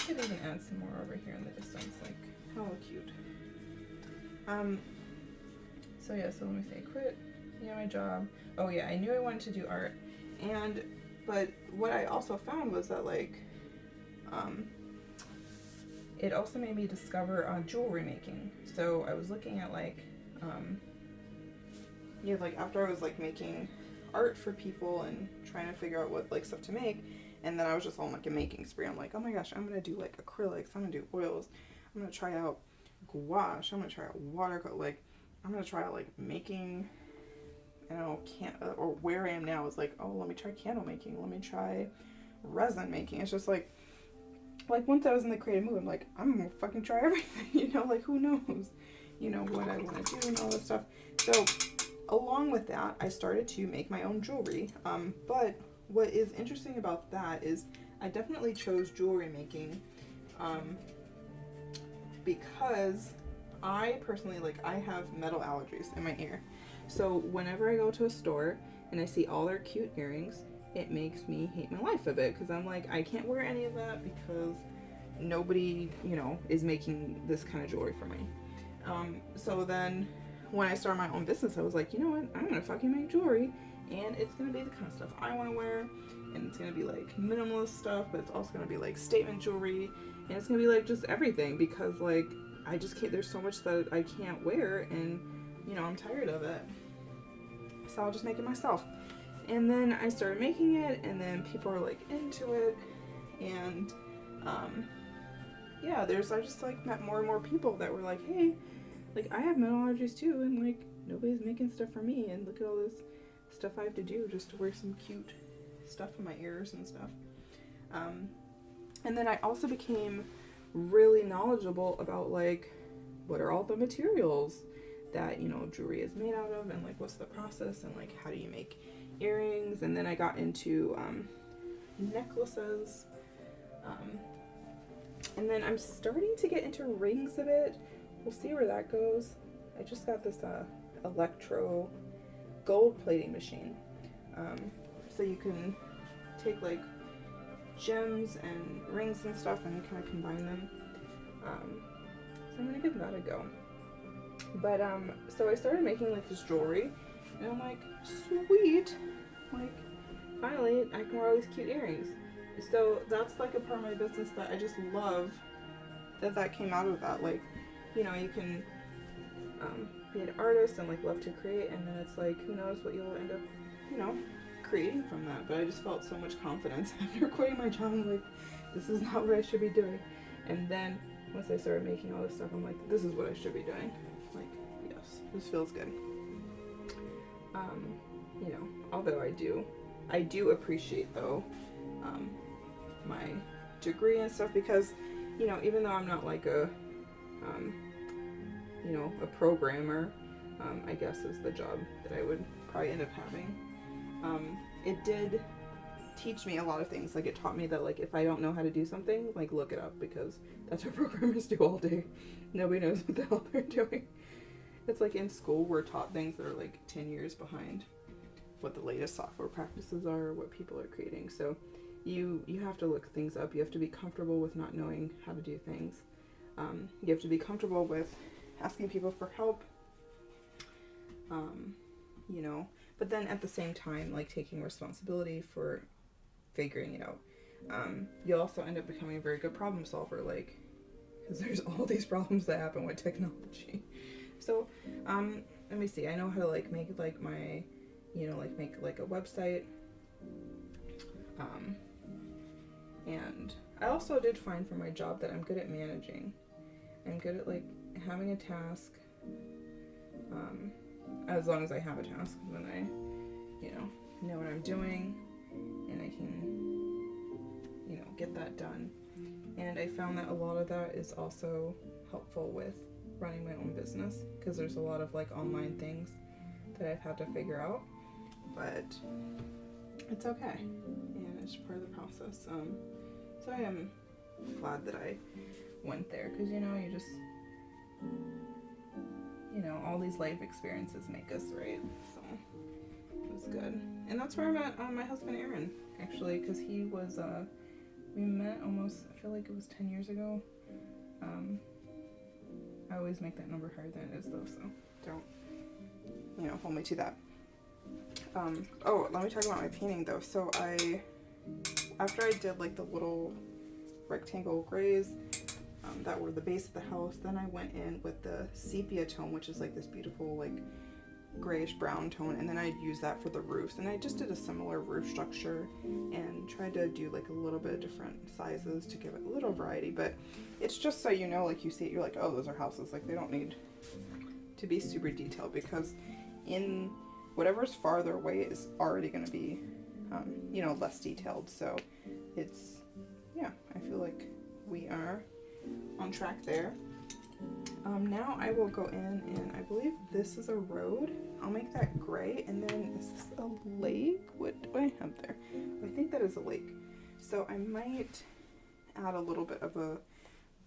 Maybe even add some more over here in the distance, like how cute. So yeah, so let me say quit, you know, my job. Oh yeah, I knew I wanted to do art, but what I also found was that like it also made me discover jewelry making. So I was looking at like yeah, like after I was like making art for people and trying to figure out what like stuff to make, and then I was just on like a making spree. I'm like, oh my gosh, I'm gonna do like acrylics, I'm gonna do oils, I'm gonna try out gouache, I'm gonna try out watercolor, like I'm gonna try out like making, you know, or where I am now is like, oh, let me try candle making, let me try resin making. It's just like once I was in the creative mood, I'm like, I'm gonna fucking try everything, you know, like who knows, you know, what I want to do and all that stuff. So along with that, I started to make my own jewelry. But what is interesting about that is I definitely chose jewelry making because I personally, like, I have metal allergies in my ear. So whenever I go to a store and I see all their cute earrings, it makes me hate my life a bit, because I'm like, I can't wear any of that because nobody, you know, is making this kind of jewelry for me. So then when I started my own business, I was like, you know what, I'm gonna fucking make jewelry, and it's gonna be the kind of stuff I want to wear, and it's gonna be like minimalist stuff, but it's also gonna be like statement jewelry, and it's gonna be like just everything, because like I just can't, there's so much that I can't wear, and you know, I'm tired of it, so I'll just make it myself. And then I started making it, and then people are like into it, and yeah, I just like met more and more people that were like, hey, like I have metal allergies too, and like nobody's making stuff for me, and look at all this stuff I have to do just to wear some cute stuff in my ears and stuff. And then I also became really knowledgeable about like what are all the materials that, you know, jewelry is made out of, and like what's the process, and like how do you make earrings. And then I got into necklaces, and then I'm starting to get into rings a bit. We'll see where that goes. I just got this electro gold plating machine, so you can take like gems and rings and stuff and kind of combine them. So I'm gonna give that a go. But so I started making like this jewelry, and I'm like, sweet, like finally I can wear all these cute earrings. So that's like a part of my business that I just love that came out of that. Like, you know, you can be an artist and like love to create, and then it's like, who knows what you'll end up, you know, creating from that. But I just felt so much confidence after quitting my job. I'm like, this is not what I should be doing. And then once I started making all this stuff, I'm like, this is what I should be doing. Like, yes, this feels good. You know, although I do appreciate though my degree and stuff, because, you know, even though I'm not like a you know, a programmer, I guess is the job that I would probably end up having. It did teach me a lot of things. Like, it taught me that, like, if I don't know how to do something, like, look it up, because that's what programmers do all day. Nobody knows what the hell they're doing. It's like in school, we're taught things that are like 10 years behind what the latest software practices are, what people are creating. So you have to look things up. You have to be comfortable with not knowing how to do things. You have to be comfortable with asking people for help, you know, but then at the same time, like, taking responsibility for figuring it out. You'll also end up becoming a very good problem solver, like, because there's all these problems that happen with technology. So, let me see, I know how to, like, make, like, my, you know, like, make, like, a website, and I also did find from my job that I'm good at managing. I'm good at, like, having a task, as long as I have a task, then I, you know what I'm doing, and I can, you know, get that done. And I found that a lot of that is also helpful with running my own business, because there's a lot of, like, online things that I've had to figure out, but it's okay, and it's part of the process. So I am glad that I went there, because, you know, you just, you know, all these life experiences make us, right? So it was good. And that's where I met my husband Aaron, actually, because he was, we met almost, I feel like it was 10 years ago. I always make that number higher than it is, though, so don't, you know, hold me to that. Oh, let me talk about my painting, though. So after I did, like, the little rectangle grays that were the base of the house, then I went in with the sepia tone, which is like this beautiful, like, grayish brown tone, and then I'd use that for the roofs. And I just did a similar roof structure and tried to do, like, a little bit of different sizes to give it a little variety. But it's just so you know, like, you see it, you're like, oh, those are houses. Like, they don't need to be super detailed, because in whatever's farther away is already going to be, you know, less detailed. So it's, yeah, I feel like we are on track there. Now I will go in, and I believe this is a road. I'll make that gray, and then is this a lake? What do I have there? I think that is a lake. So I might add a little bit of a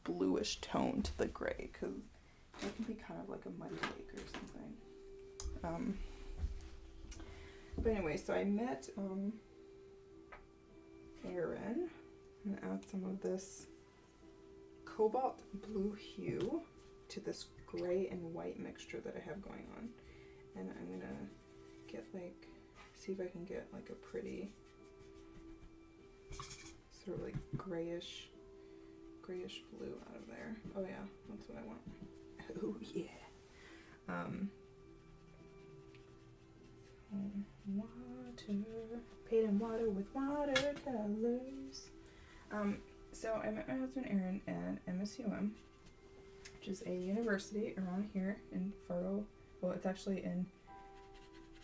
bluish tone to the gray, because it can be kind of like a muddy lake or something. But anyway, so I met Aaron. I'm gonna add some of this cobalt blue hue to this gray and white mixture that I have going on. And I'm gonna get like, see if I can get like a pretty sort of like grayish blue out of there. Oh yeah, that's what I want. Oh yeah. Water, paint and water with watercolors. So I met my husband Aaron at MSUM, which is a university around here in Fargo. Well, it's actually in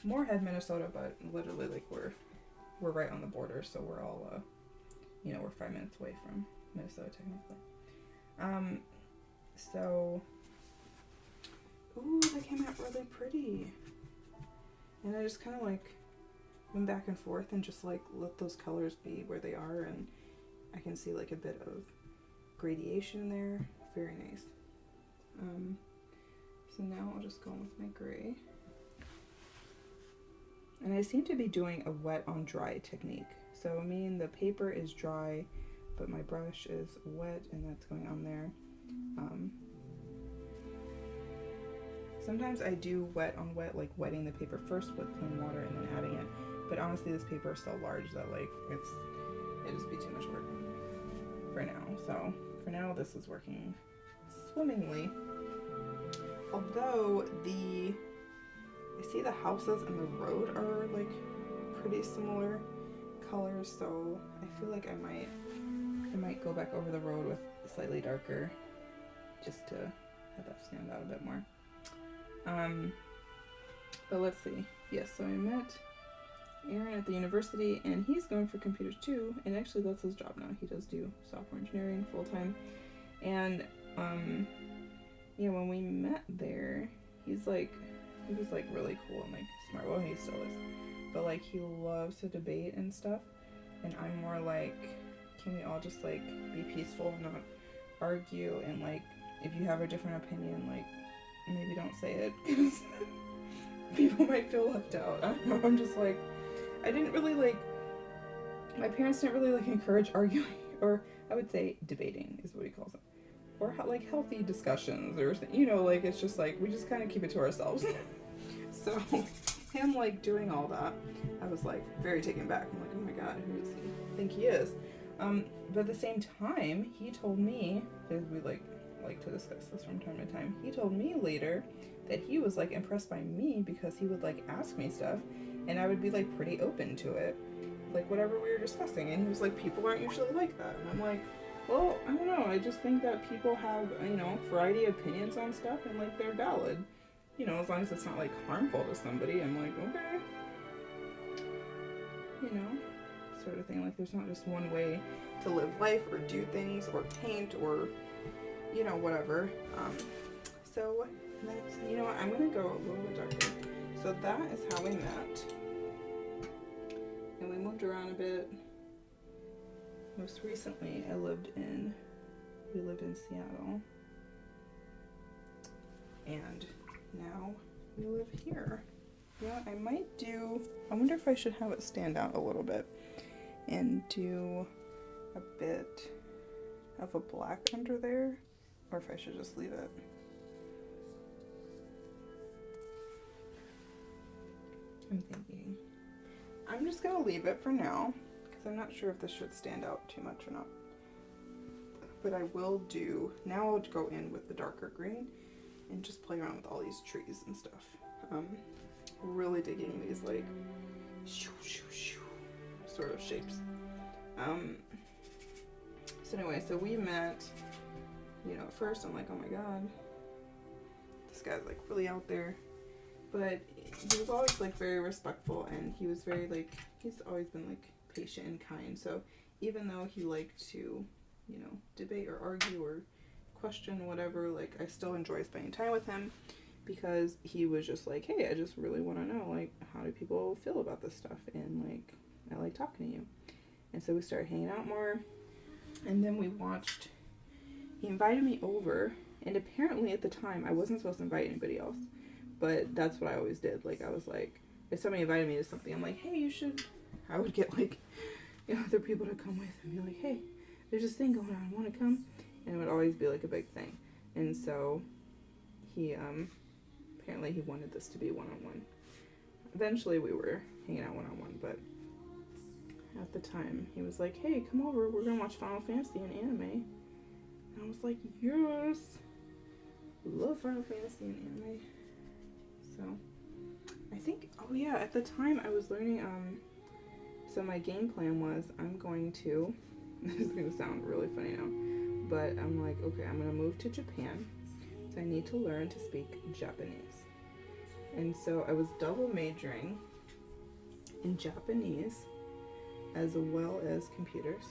Moorhead, Minnesota, but literally like we're right on the border, so we're all you know, we're 5 minutes away from Minnesota technically. So ooh, that came out really pretty. And I just kind of like went back and forth and just like let those colors be where they are, and I can see like a bit of gradation there. Very nice. So now I'll just go in with my gray. And I seem to be doing a wet on dry technique. So I mean the paper is dry, but my brush is wet and that's going on there. Sometimes I do wet on wet, like wetting the paper first with plain water and then adding it. But honestly, this paper is so large that like it'd just be too much work for now. So for now, this is working swimmingly. Although I see the houses and the road are like pretty similar colors, so I feel like I might go back over the road with slightly darker, just to have that stand out a bit more. But let's see. Yes, so I met Aaron at the university, and he's going for computers too, and actually that's his job now. He does do software engineering full time. And yeah, when we met there, he was like really cool and like smart. Well, he still is, but like he loves to debate and stuff, and I'm more like, can we all just like be peaceful and not argue, and like if you have a different opinion, like maybe don't say it, because people might feel left out. I don't know, I'm just like, I didn't really like, my parents didn't really like encourage arguing, or I would say debating is what he calls it, or like healthy discussions, or you know, like it's just like we just kind of keep it to ourselves. So him like doing all that, I was like very taken back. I'm like, oh my god, who does he think he is? But at the same time, he told me, because we like to discuss this from time to time, he told me later that he was like impressed by me because he would like ask me stuff and I would be like pretty open to it, like whatever we were discussing, and he was like, people aren't usually like that. And I'm like, well, I don't know, I just think that people have, you know, variety of opinions on stuff, and like they're valid, you know, as long as it's not like harmful to somebody. I'm like, okay, you know, sort of thing. Like there's not just one way to live life or do things or paint or, you know, whatever. So that's, you know what, I'm gonna go a little bit darker. So that is how we met, and we moved around a bit. Most recently we lived in Seattle, and now we live here. Yeah, I wonder if I should have it stand out a little bit and do a bit of a black under there, or if I should just leave it. I'm thinking I'm just gonna leave it for now, because I'm not sure if this should stand out too much or not. But I will do, now I'll go in with the darker green and just play around with all these trees and stuff. Really digging these like shoo, shoo, shoo sort of shapes. So anyway, so we met, you know, at first I'm like, oh my god, this guy's like really out there. But he was always like very respectful, and he was very like, he's always been like patient and kind. So even though he liked to, you know, debate or argue or question whatever, like I still enjoy spending time with him, because he was just like, hey, I just really want to know, like, how do people feel about this stuff, and like I like talking to you. And so we started hanging out more, and then he invited me over, and apparently at the time I wasn't supposed to invite anybody else, but that's what I always did. Like I was like, if somebody invited me to something, I'm like, hey, you should, I would get like, you know, other people to come with and be like, hey, there's this thing going on, want to come? And it would always be like a big thing. And so he apparently he wanted this to be one-on-one. Eventually we were hanging out one-on-one, but at the time he was like, hey, come over, we're gonna watch Final Fantasy and anime. And I was like, yes, love Final Fantasy and anime. So I think, oh yeah, at the time I was learning, so my game plan was I'm going to, this is gonna sound really funny now, but I'm like, okay, I'm gonna move to Japan, so I need to learn to speak Japanese. And so I was double majoring in Japanese as well as computers.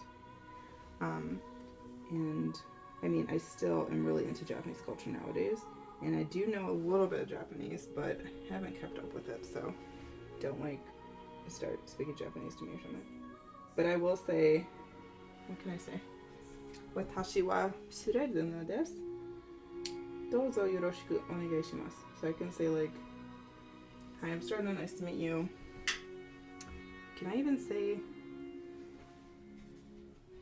And I mean, I still am really into Japanese culture nowadays, and I do know a little bit of Japanese, but haven't kept up with it, so don't like start speaking Japanese to me or something. But I will say, what can I say? Watashi wa sureru no desu. Douzo yoroshiku onegai shimasu. So I can say like, hi, I'm Starna, nice to meet you. Can I even say,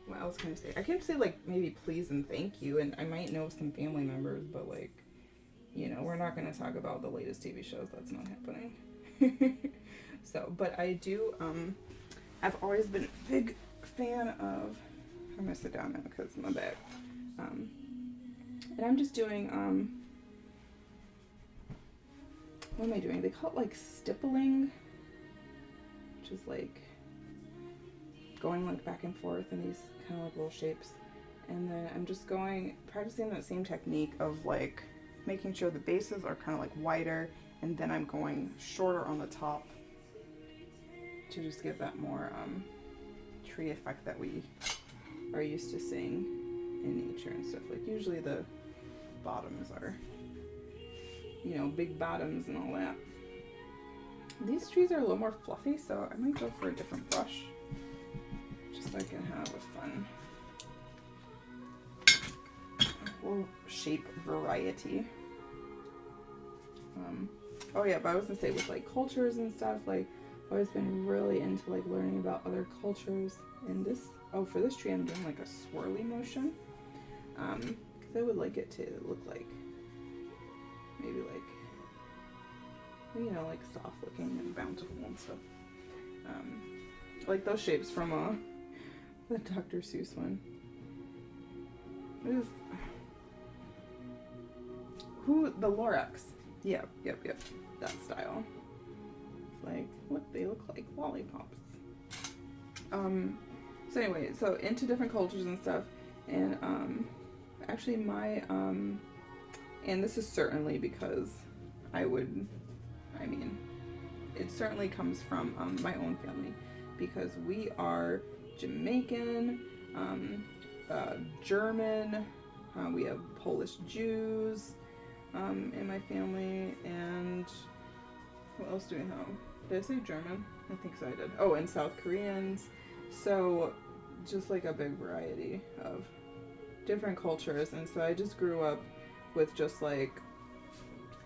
what else can I say? I can say like maybe please and thank you, and I might know some family members, but like, you know, we're not going to talk about the latest TV shows. That's not happening. So, but I do, I've always been a big fan of, I'm going to sit down now because of my back. And I'm just doing, what am I doing? They call it like stippling, which is like going like back and forth in these kind of like little shapes. And then I'm just practicing that same technique of like making sure the bases are kind of like wider, and then I'm going shorter on the top to just give that more tree effect that we are used to seeing in nature and stuff. Like usually the bottoms are, you know, big bottoms and all that. These trees are a little more fluffy, so I might go for a different brush just so I can have a fun little shape variety. Oh yeah, but I was gonna say with like cultures and stuff, like I've always been really into like learning about other cultures. And this, oh, for this tree I'm doing like a swirly motion, because I would like it to look like maybe like, you know, like soft looking and bountiful and stuff. Like those shapes from the Dr. Seuss one. The Lorax. Yep. That style. It's like, what, they look like lollipops. So anyway, so into different cultures and stuff, and actually my and this is certainly because it certainly comes from my own family, because we are Jamaican, German, we have Polish Jews in my family, and what else do we have? Did I say German? I think so, I did. Oh, and South Koreans. So just like a big variety of different cultures. And so I just grew up with just like,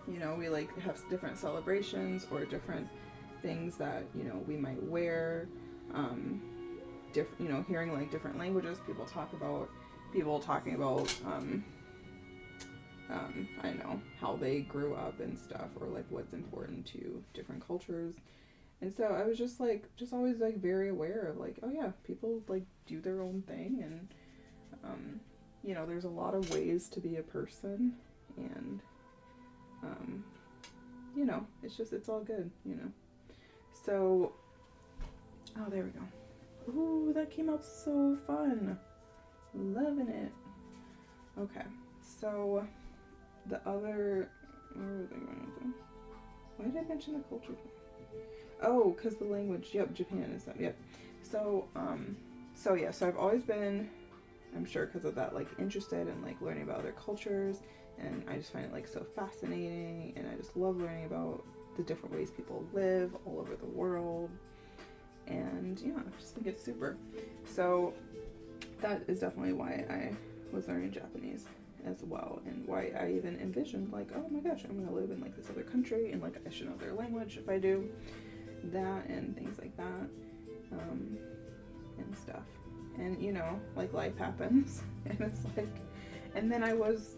you know, we like have different celebrations or different things that, you know, we might wear, you know, hearing like different languages, people talking about I don't know, how they grew up and stuff, or like what's important to different cultures. And so I was just always like very aware of like, oh yeah, people like do their own thing, and you know, there's a lot of ways to be a person, and you know, it's all good, you know. So, oh, there we go. Ooh, that came out so fun. Loving it. Okay, so the other, where were they going to? Why did I mention the culture? Oh, because the language, yep, Japan is that, yep. So, so I've always been, I'm sure because of that, like interested in like learning about other cultures, and I just find it like so fascinating, and I just love learning about the different ways people live all over the world, and yeah, I just think it's super. So that is definitely why I was learning Japanese as well, and why I even envisioned like, oh my gosh, I'm gonna live in like this other country, and like I should know their language if I do that, and things like that, and stuff. And you know, like life happens, and it's like, and then I was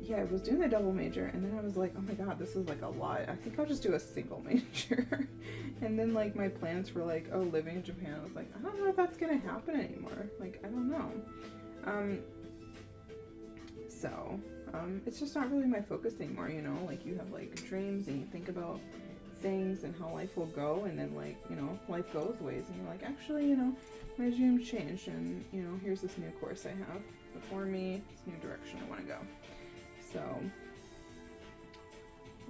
yeah, I was doing the double major, and then I was like, oh my god, this is like a lot. I think I'll just do a single major. And then like my plans for like, oh, living in Japan, I was like, I don't know if that's gonna happen anymore. Like, I don't know. It's just not really my focus anymore, you know? Like, you have like dreams and you think about things and how life will go, and then like, you know, life goes ways, and you're like, actually, you know, my dreams changed, and you know, here's this new course I have before me, this new direction I want to go. So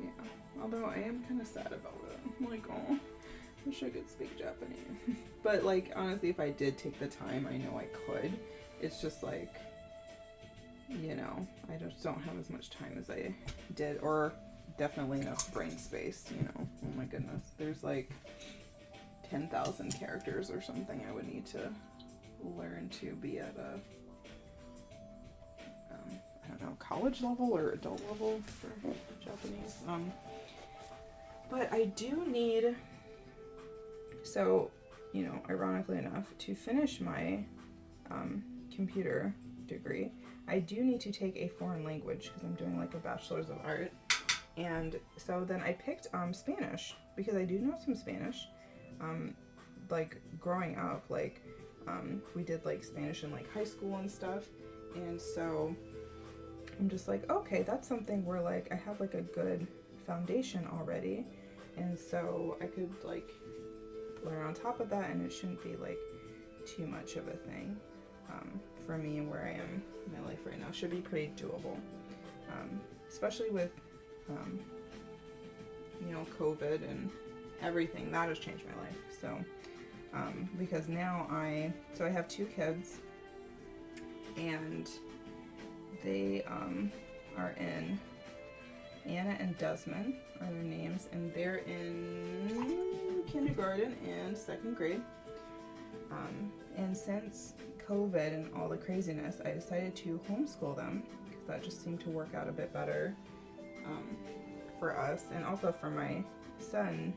yeah, although I am kind of sad about it. I'm like, oh, I wish I could speak Japanese. But like, honestly, if I did take the time, I know I could. It's just like, you know, I just don't have as much time as I did, or definitely enough brain space, you know. Oh my goodness, there's like 10,000 characters or something I would need to learn to be at a I don't know, college level or adult level for Japanese. But I do need, so, you know, ironically enough, to finish my computer degree, I do need to take a foreign language because I'm doing like a bachelor's of art. And so then I picked Spanish because I do know some Spanish. Like growing up, like we did like Spanish in like high school and stuff. And so I'm just like, okay, that's something where like I have like a good foundation already, and so I could like learn on top of that, and it shouldn't be like too much of a thing for me and where I am in my life right now. Should be pretty doable, especially with you know, COVID and everything that has changed my life. So because now I have 2 kids, and they are in, Anna and Desmond are their names, and they're in kindergarten and 2nd grade. And since COVID and all the craziness, I decided to homeschool them because that just seemed to work out a bit better for us, and also for my son,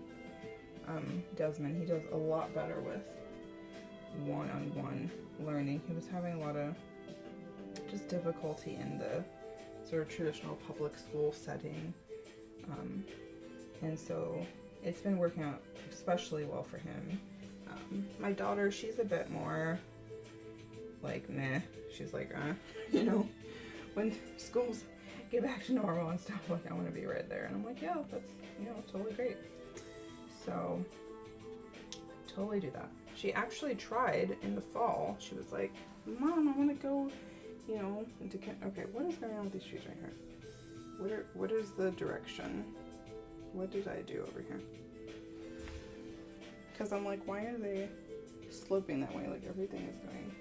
Desmond. He does a lot better with one-on-one learning. He was having a lot of just difficulty in the sort of traditional public school setting, and so it's been working out especially well for him. My daughter, she's a bit more like meh. She's like, you know, when schools get back to normal and stuff, like I want to be right there, and I'm like, yeah, that's, you know, totally great. So totally do that. She actually tried in the fall. She was like, Mom, I want to go, you know, into okay, what is going on with these trees right here? What is the direction? What did I do over here? Because I'm like, why are they sloping that way? Like everything is going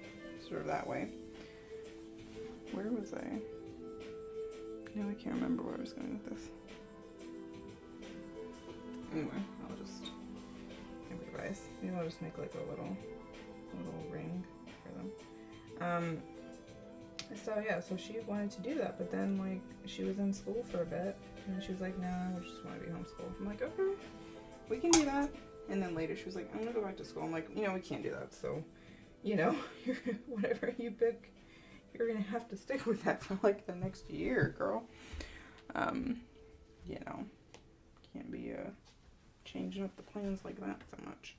sort of that way. Where was I? No, I can't remember where I was going with this. Anyway, I'll just improvise. Maybe I'll just make like a little ring for them. So yeah, so she wanted to do that, but then like she was in school for a bit, and then she was like, no, I just want to be homeschooled. I'm like, okay, we can do that. And then later she was like, I'm gonna go back to school. I'm like, you know, we can't do that. So, you know, whatever you pick, you're gonna have to stick with that for like the next year, girl. You know, can't be changing up the plans like that so much.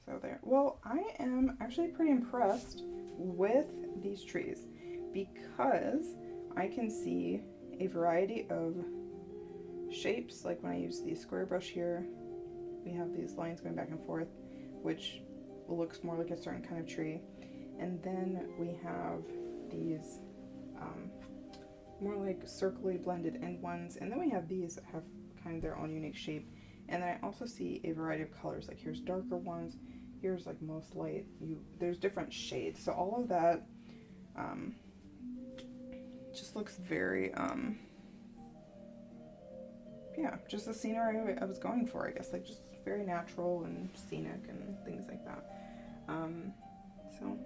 So there. Well, I am actually pretty impressed with these trees because I can see a variety of shapes. Like when I use the square brush here, we have these lines going back and forth, which looks more like a certain kind of tree. And then we have these more like circly blended end ones, and then we have these that have kind of their own unique shape. And then I also see a variety of colors, like here's darker ones, here's like most light, there's different shades. So all of that just looks very yeah, just the scenery I was going for, I guess, like just very natural and scenic and things like that. So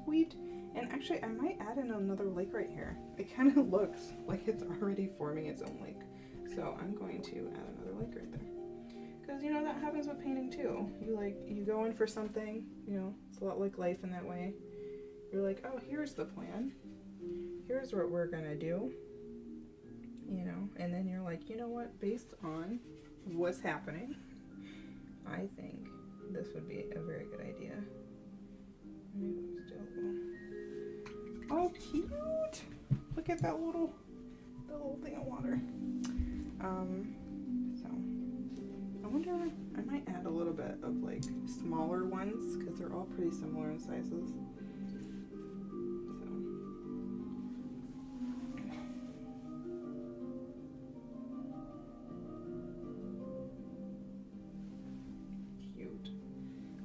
sweet. And actually I might add in another lake right here. It kind of looks like it's already forming its own lake, so I'm going to add another lake right there. Because, you know, that happens with painting too. You go in for something, you know, it's a lot like life in that way. You're like, oh, here's the plan. here's what we're gonna do, you know, and then you're like, you know what, based on what's happening, I think this would be a very good idea. Oh, cute! Look at that little thing of water. So I wonder, I might add a little bit of like smaller ones because they're all pretty similar in sizes.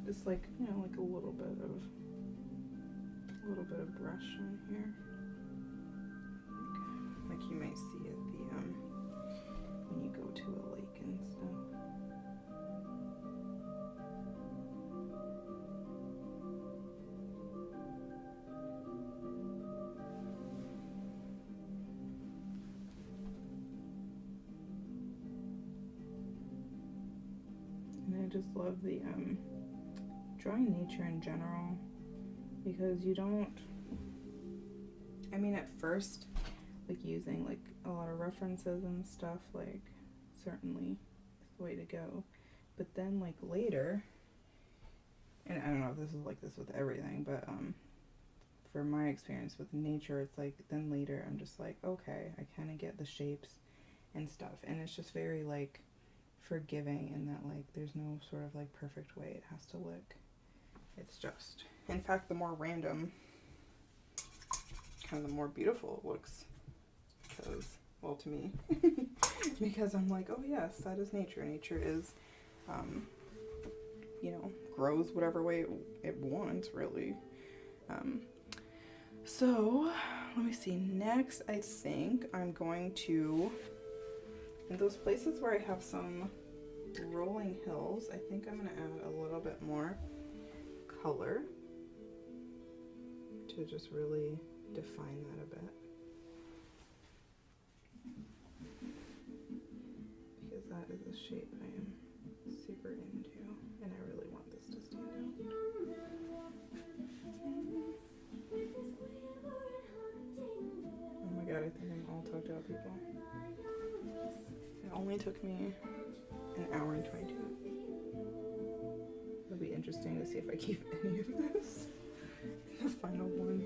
Just like, you know, like a little bit of brush on here. Like you might see at the when you go to a lake and stuff. And I just love the drawing nature in general, because you don't, I mean, at first, like using like a lot of references and stuff, like certainly is the way to go, but then like later, and I don't know if this is like this with everything, but for my experience with nature, it's like then later I'm just like, okay, I kind of get the shapes and stuff, and it's just very like forgiving in that like there's no sort of like perfect way it has to look. It's just, in fact, the more random, kind of the more beautiful it looks, because, well, to me, because I'm like, oh yes, that is nature. Nature is, you know, grows whatever way it wants, really. So, let me see, next I think I'm going to, in those places where I have some rolling hills, I think I'm going to add a little bit more color to just really define that a bit, because that is a shape I am super into and I really want this to stand out. Oh my god, I think I'm all tucked out, people. It only took me an hour and 22 minutes. It'll be interesting to see if I keep any of this in the final one.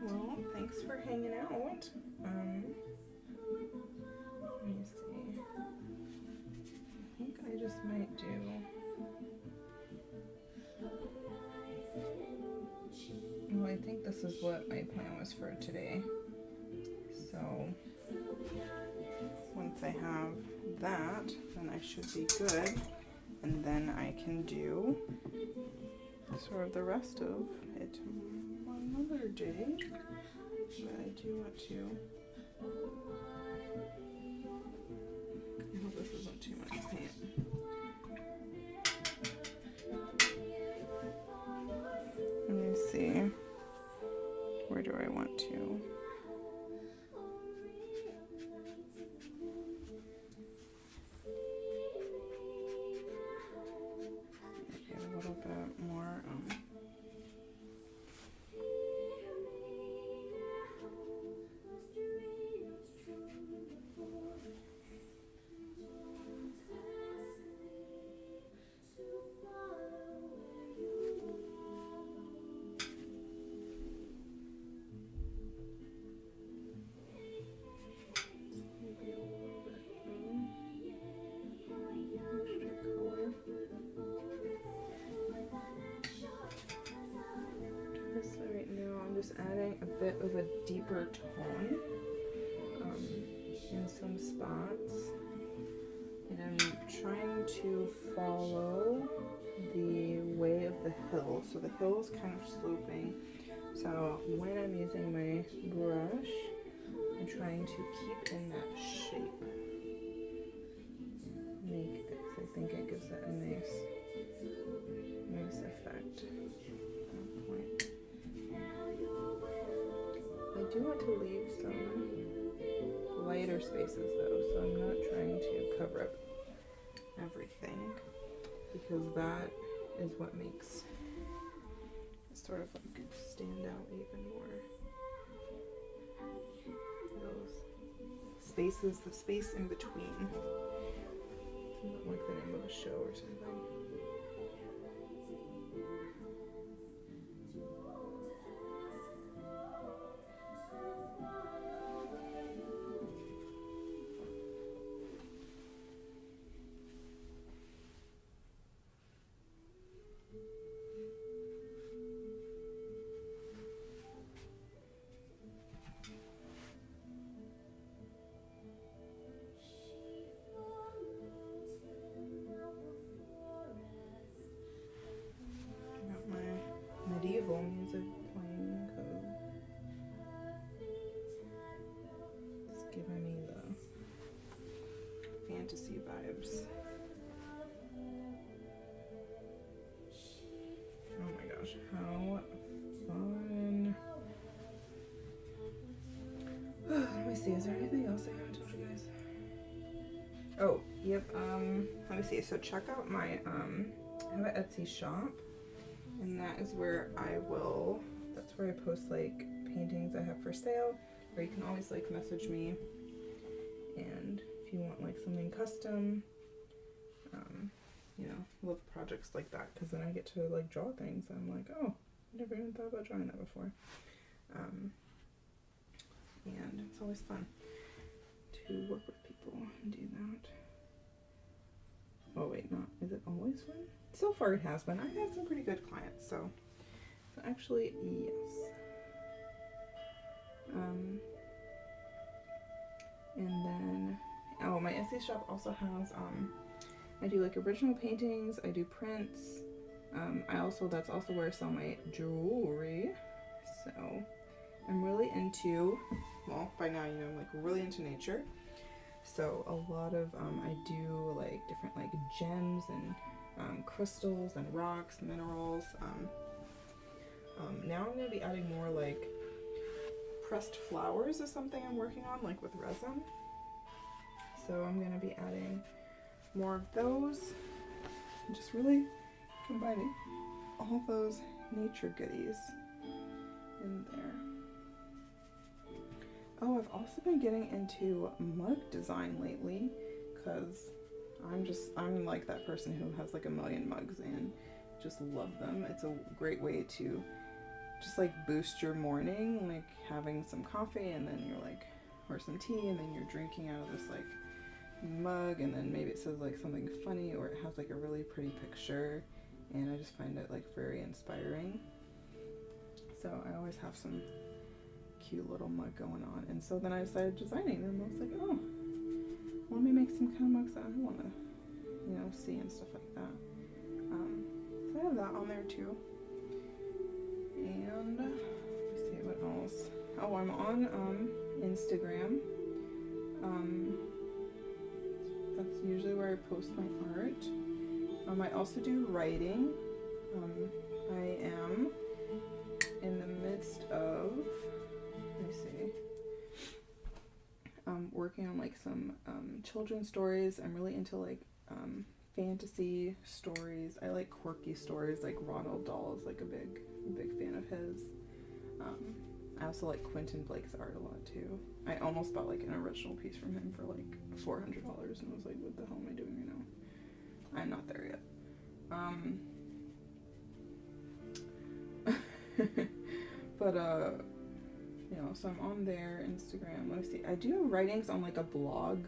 Well, thanks for hanging out. Let me see. I think I just might do. Well, I think this is what my plan was for today. So once I have that, then I should be good. And then I can do sort of the rest of it another day. But I do want to. I hope this isn't too much paint. Let me see. Where do I want to? Get a little bit more. bit of a deeper tone in some spots. And I'm trying to follow the way of the hill. So the hill is kind of sloping. So when I'm using my brush, I'm trying to keep in that shape. I think it gives that a nice effect. I do want to leave some lighter spaces though, so I'm not trying to cover up everything, because that is what makes it sort of like stand out even more. Those spaces, the space in between. Isn't like the name of a show or something? Medieval music playing, it's giving me the fantasy vibes. Oh my gosh, how fun. Let me see, is there anything else I haven't told you guys? Oh, yep, let me see, so check out my, I have an Etsy shop. And that is where that's where I post like paintings I have for sale, or you can always like message me. And if you want like something custom, you know, love projects like that, because then I get to like draw things. I'm like, oh, I never even thought about drawing that before. And it's always fun to work with people and do that. Oh wait, is it always fun? So far it has been. I've had some pretty good clients, so actually, yes. And then, oh, my Etsy shop also has, I do like original paintings, I do prints, that's also where I sell my jewelry. So I'm really into, well, by now you know I'm like really into nature. So a lot of, I do like different like gems and crystals and rocks, minerals. Now I'm going to be adding more like pressed flowers is something I'm working on, like with resin. So I'm going to be adding more of those, and just really combining all those nature goodies in there. Oh, I've also been getting into mug design lately, because I'm like that person who has like a million mugs and just love them. It's a great way to just like boost your morning, like having some coffee and then you're like, or some tea, and then you're drinking out of this like mug, and then maybe it says like something funny, or it has like a really pretty picture, and I just find it like very inspiring. So I always have some cute little mug going on, and so then I started designing them. I was like, oh, let me make some kind of mugs that I want to, you know, see and stuff like that. So I have that on there too. And let's see what else. Oh, I'm on Instagram. That's usually where I post my art. I also do writing. I am in the midst of, let me see, working on like some children's stories. I'm really into like fantasy stories. I like quirky stories, like Ronald Dahl is like a big fan of his. I also like Quentin Blake's art a lot too. I almost bought like an original piece from him for like $400, and I was like, what the hell am I doing right now? I'm not there yet. But you know, so I'm on their Instagram. Let me see. I do writings on like a blog.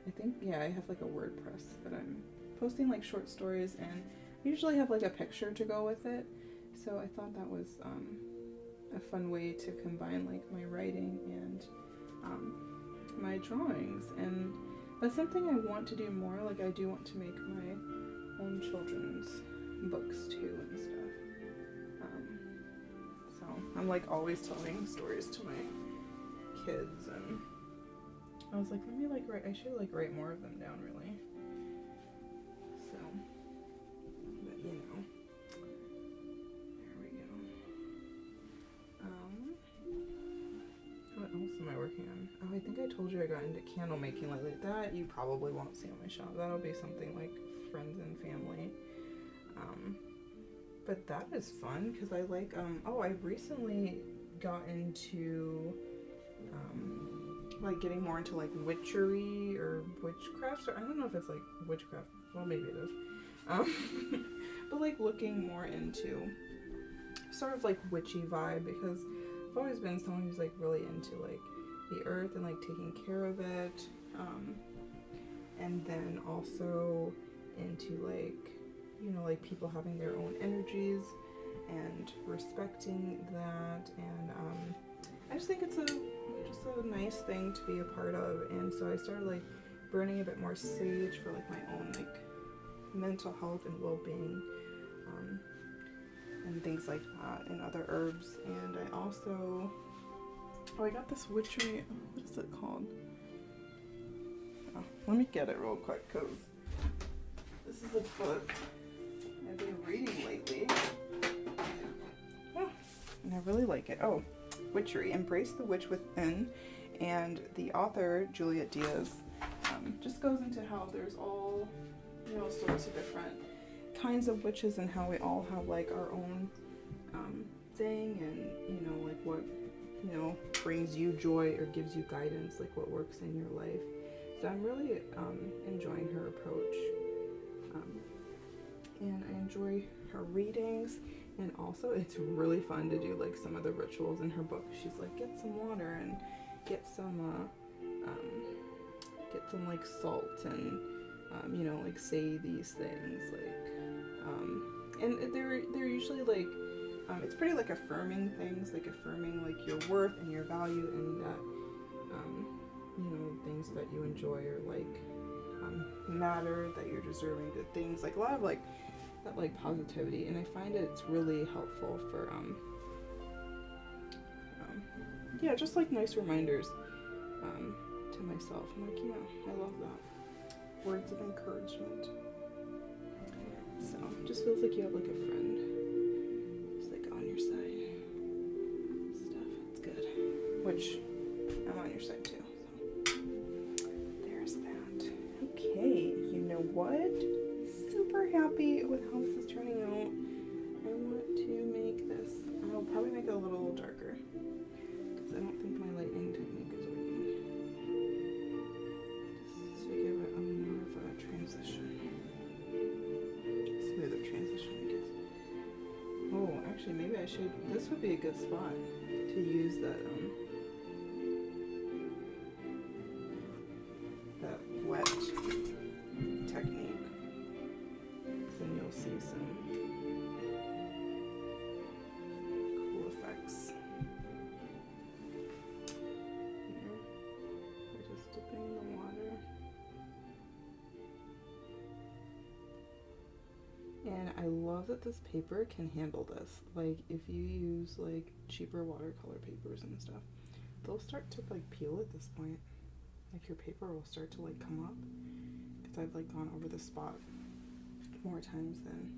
I think, yeah, I have like a WordPress that I'm posting like short stories, and I usually have like a picture to go with it. So I thought that was a fun way to combine like my writing and my drawings, and that's something I want to do more. Like I do want to make my own children's books too and stuff. So I'm like always telling stories to my kids, and I was like, let me like write. I should like write more of them down, really. So, but you know, there we go. What else am I working on? Oh, I think I told you I got into candle making lately. That you probably won't see on my shop. That'll be something like friends and family. But that is fun because I like, oh, I recently got into, like getting more into like witchery or witchcraft, or I don't know if it's like witchcraft, well maybe it is, but like looking more into sort of like witchy vibe, because I've always been someone who's like really into like the earth and like taking care of it, and then also into like, you know, like people having their own energies and respecting that, and I just think it's just a nice thing to be a part of. And so I started like burning a bit more sage for like my own like mental health and well-being, and things like that, and other herbs. And I also, I got this witchery, what is it called? Oh, let me get it real quick, because this is a book I've been reading lately, and I really like it. Oh, Witchery, Embrace the Witch Within. And the author, Juliet Diaz, just goes into how there's all, you know, sorts of different kinds of witches, and how we all have like our own thing, and you know, like what, you know, brings you joy or gives you guidance, like what works in your life. So I'm really enjoying her approach, and I enjoy her readings. And also it's really fun to do like some of the rituals in her book. She's like, get some water and get some like salt, and you know, like say these things, like and they're usually like it's pretty like affirming things, like affirming like your worth and your value, and that you know, things that you enjoy or like matter, that you're deserving good things, like a lot of like that like positivity. And I find it's really helpful for yeah, just like nice reminders to myself. I'm like, yeah, I love that. Words of encouragement. So just feels like you have like a friend who's like on your side. Stuff. It's good. Which I'm on your side too. So there's that. Okay, you know what? Super happy with how this is turning out. I want to make this, I'll probably make it a little darker, because I don't think my lighting technique is working. Just to give it a more of a transition. Smoother transition, I guess. Oh, actually maybe I should, this would be a good spot to use that that wet technique. Then you'll see some cool effects. Here, we're just dipping in the water. And I love that this paper can handle this. Like if you use like cheaper watercolor papers and stuff, they'll start to like peel at this point. Like your paper will start to like come up, because I've like gone over the spot more times than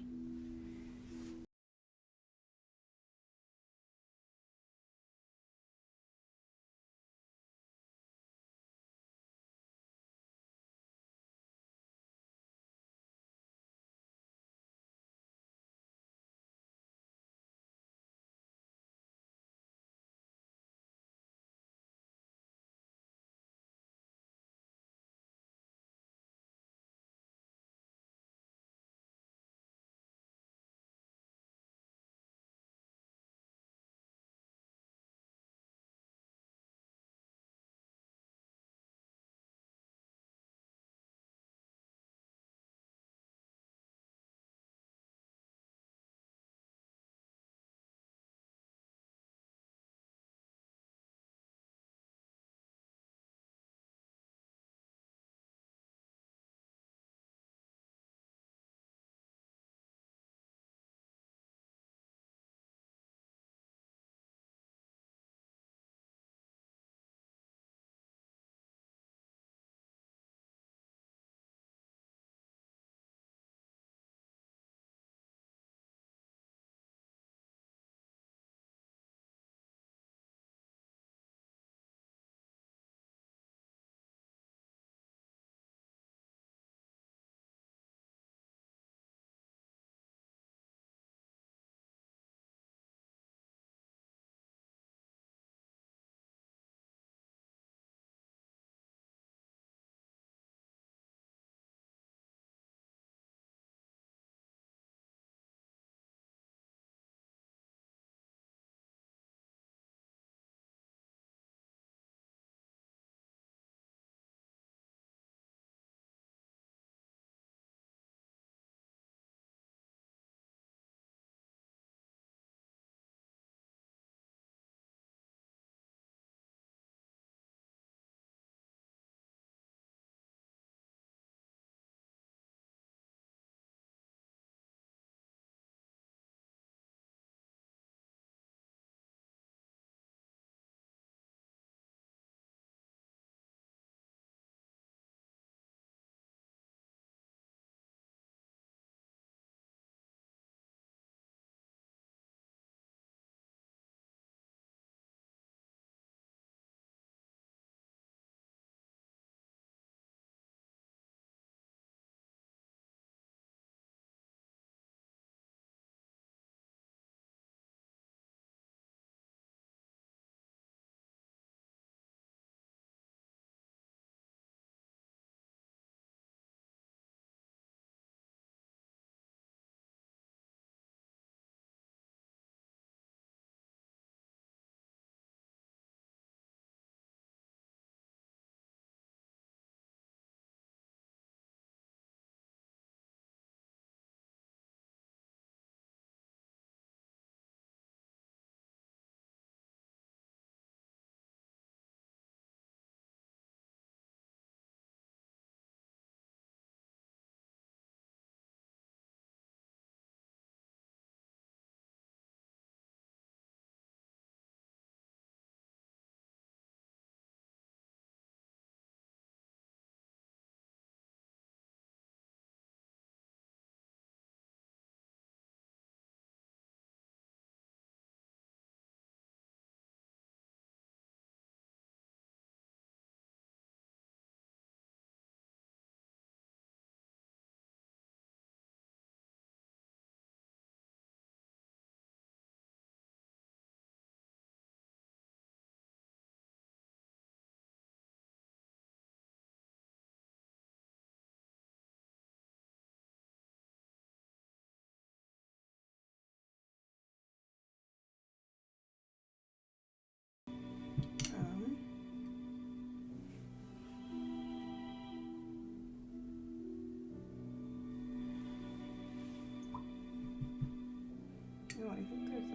think there's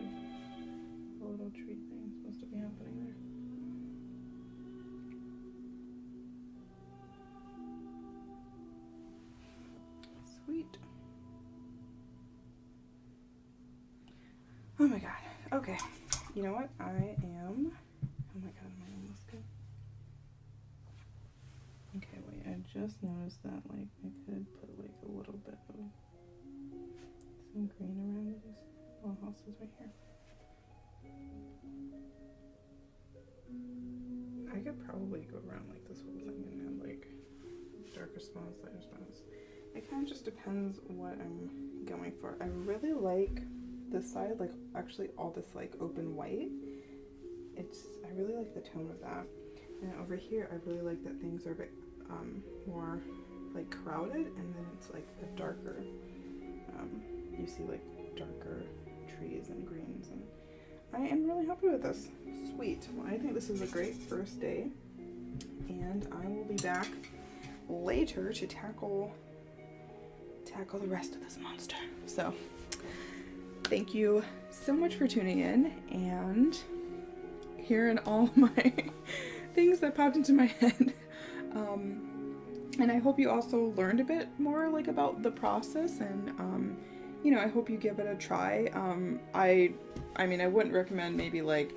a little tree thing supposed to be happening there. Sweet. Oh my god. Okay. You know what? Oh my god, am I almost good? Okay, wait, I just noticed that, like, I could put, like, a little bit of some green around these little houses right here. I could probably go around, like, this whole thing and add, like, darker spots, lighter spots. It kind of just depends what I'm going for. I really like this side, like, actually all this, like, open white. I really like the tone of that. And over here, I really like that things are a bit more, like, crowded, and then it's, like, a darker, you see, like, darker trees and greens, and I am really happy with this. Sweet. Well, I think this is a great first day, and I will be back later to tackle the rest of this monster. So thank you so much for tuning in and hearing all my things that popped into my head. And I hope you also learned a bit more, like, about the process, and you know, I hope you give it a try. I mean, I wouldn't recommend maybe, like,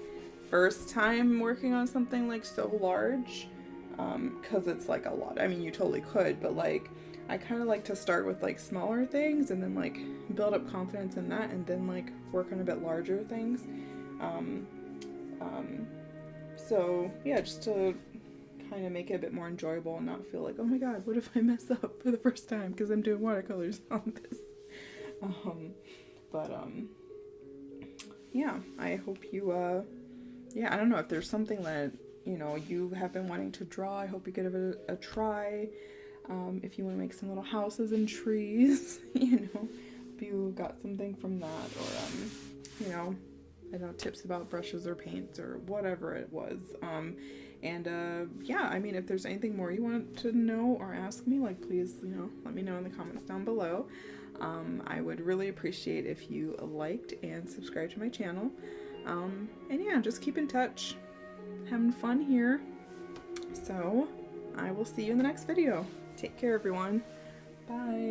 first time working on something, like, so large, because it's, like, a lot. I mean, you totally could, but, like, I kind of like to start with, like, smaller things and then, like, build up confidence in that, and then, like, work on a bit larger things. So yeah, just to kind of make it a bit more enjoyable and not feel like, oh my god, what if I mess up for the first time because I'm doing watercolors on this. Yeah, I hope you, yeah, I don't know if there's something that, you know, you have been wanting to draw. I hope you give it a try. If you want to make some little houses and trees, you know, if you got something from that, or, you know, I don't know, tips about brushes or paints or whatever it was. Yeah, I mean, if there's anything more you want to know or ask me, like, please, you know, let me know in the comments down below. I would really appreciate if you liked and subscribed to my channel. And yeah, just keep in touch. Having fun here. So I will see you in the next video. Take care, everyone. Bye.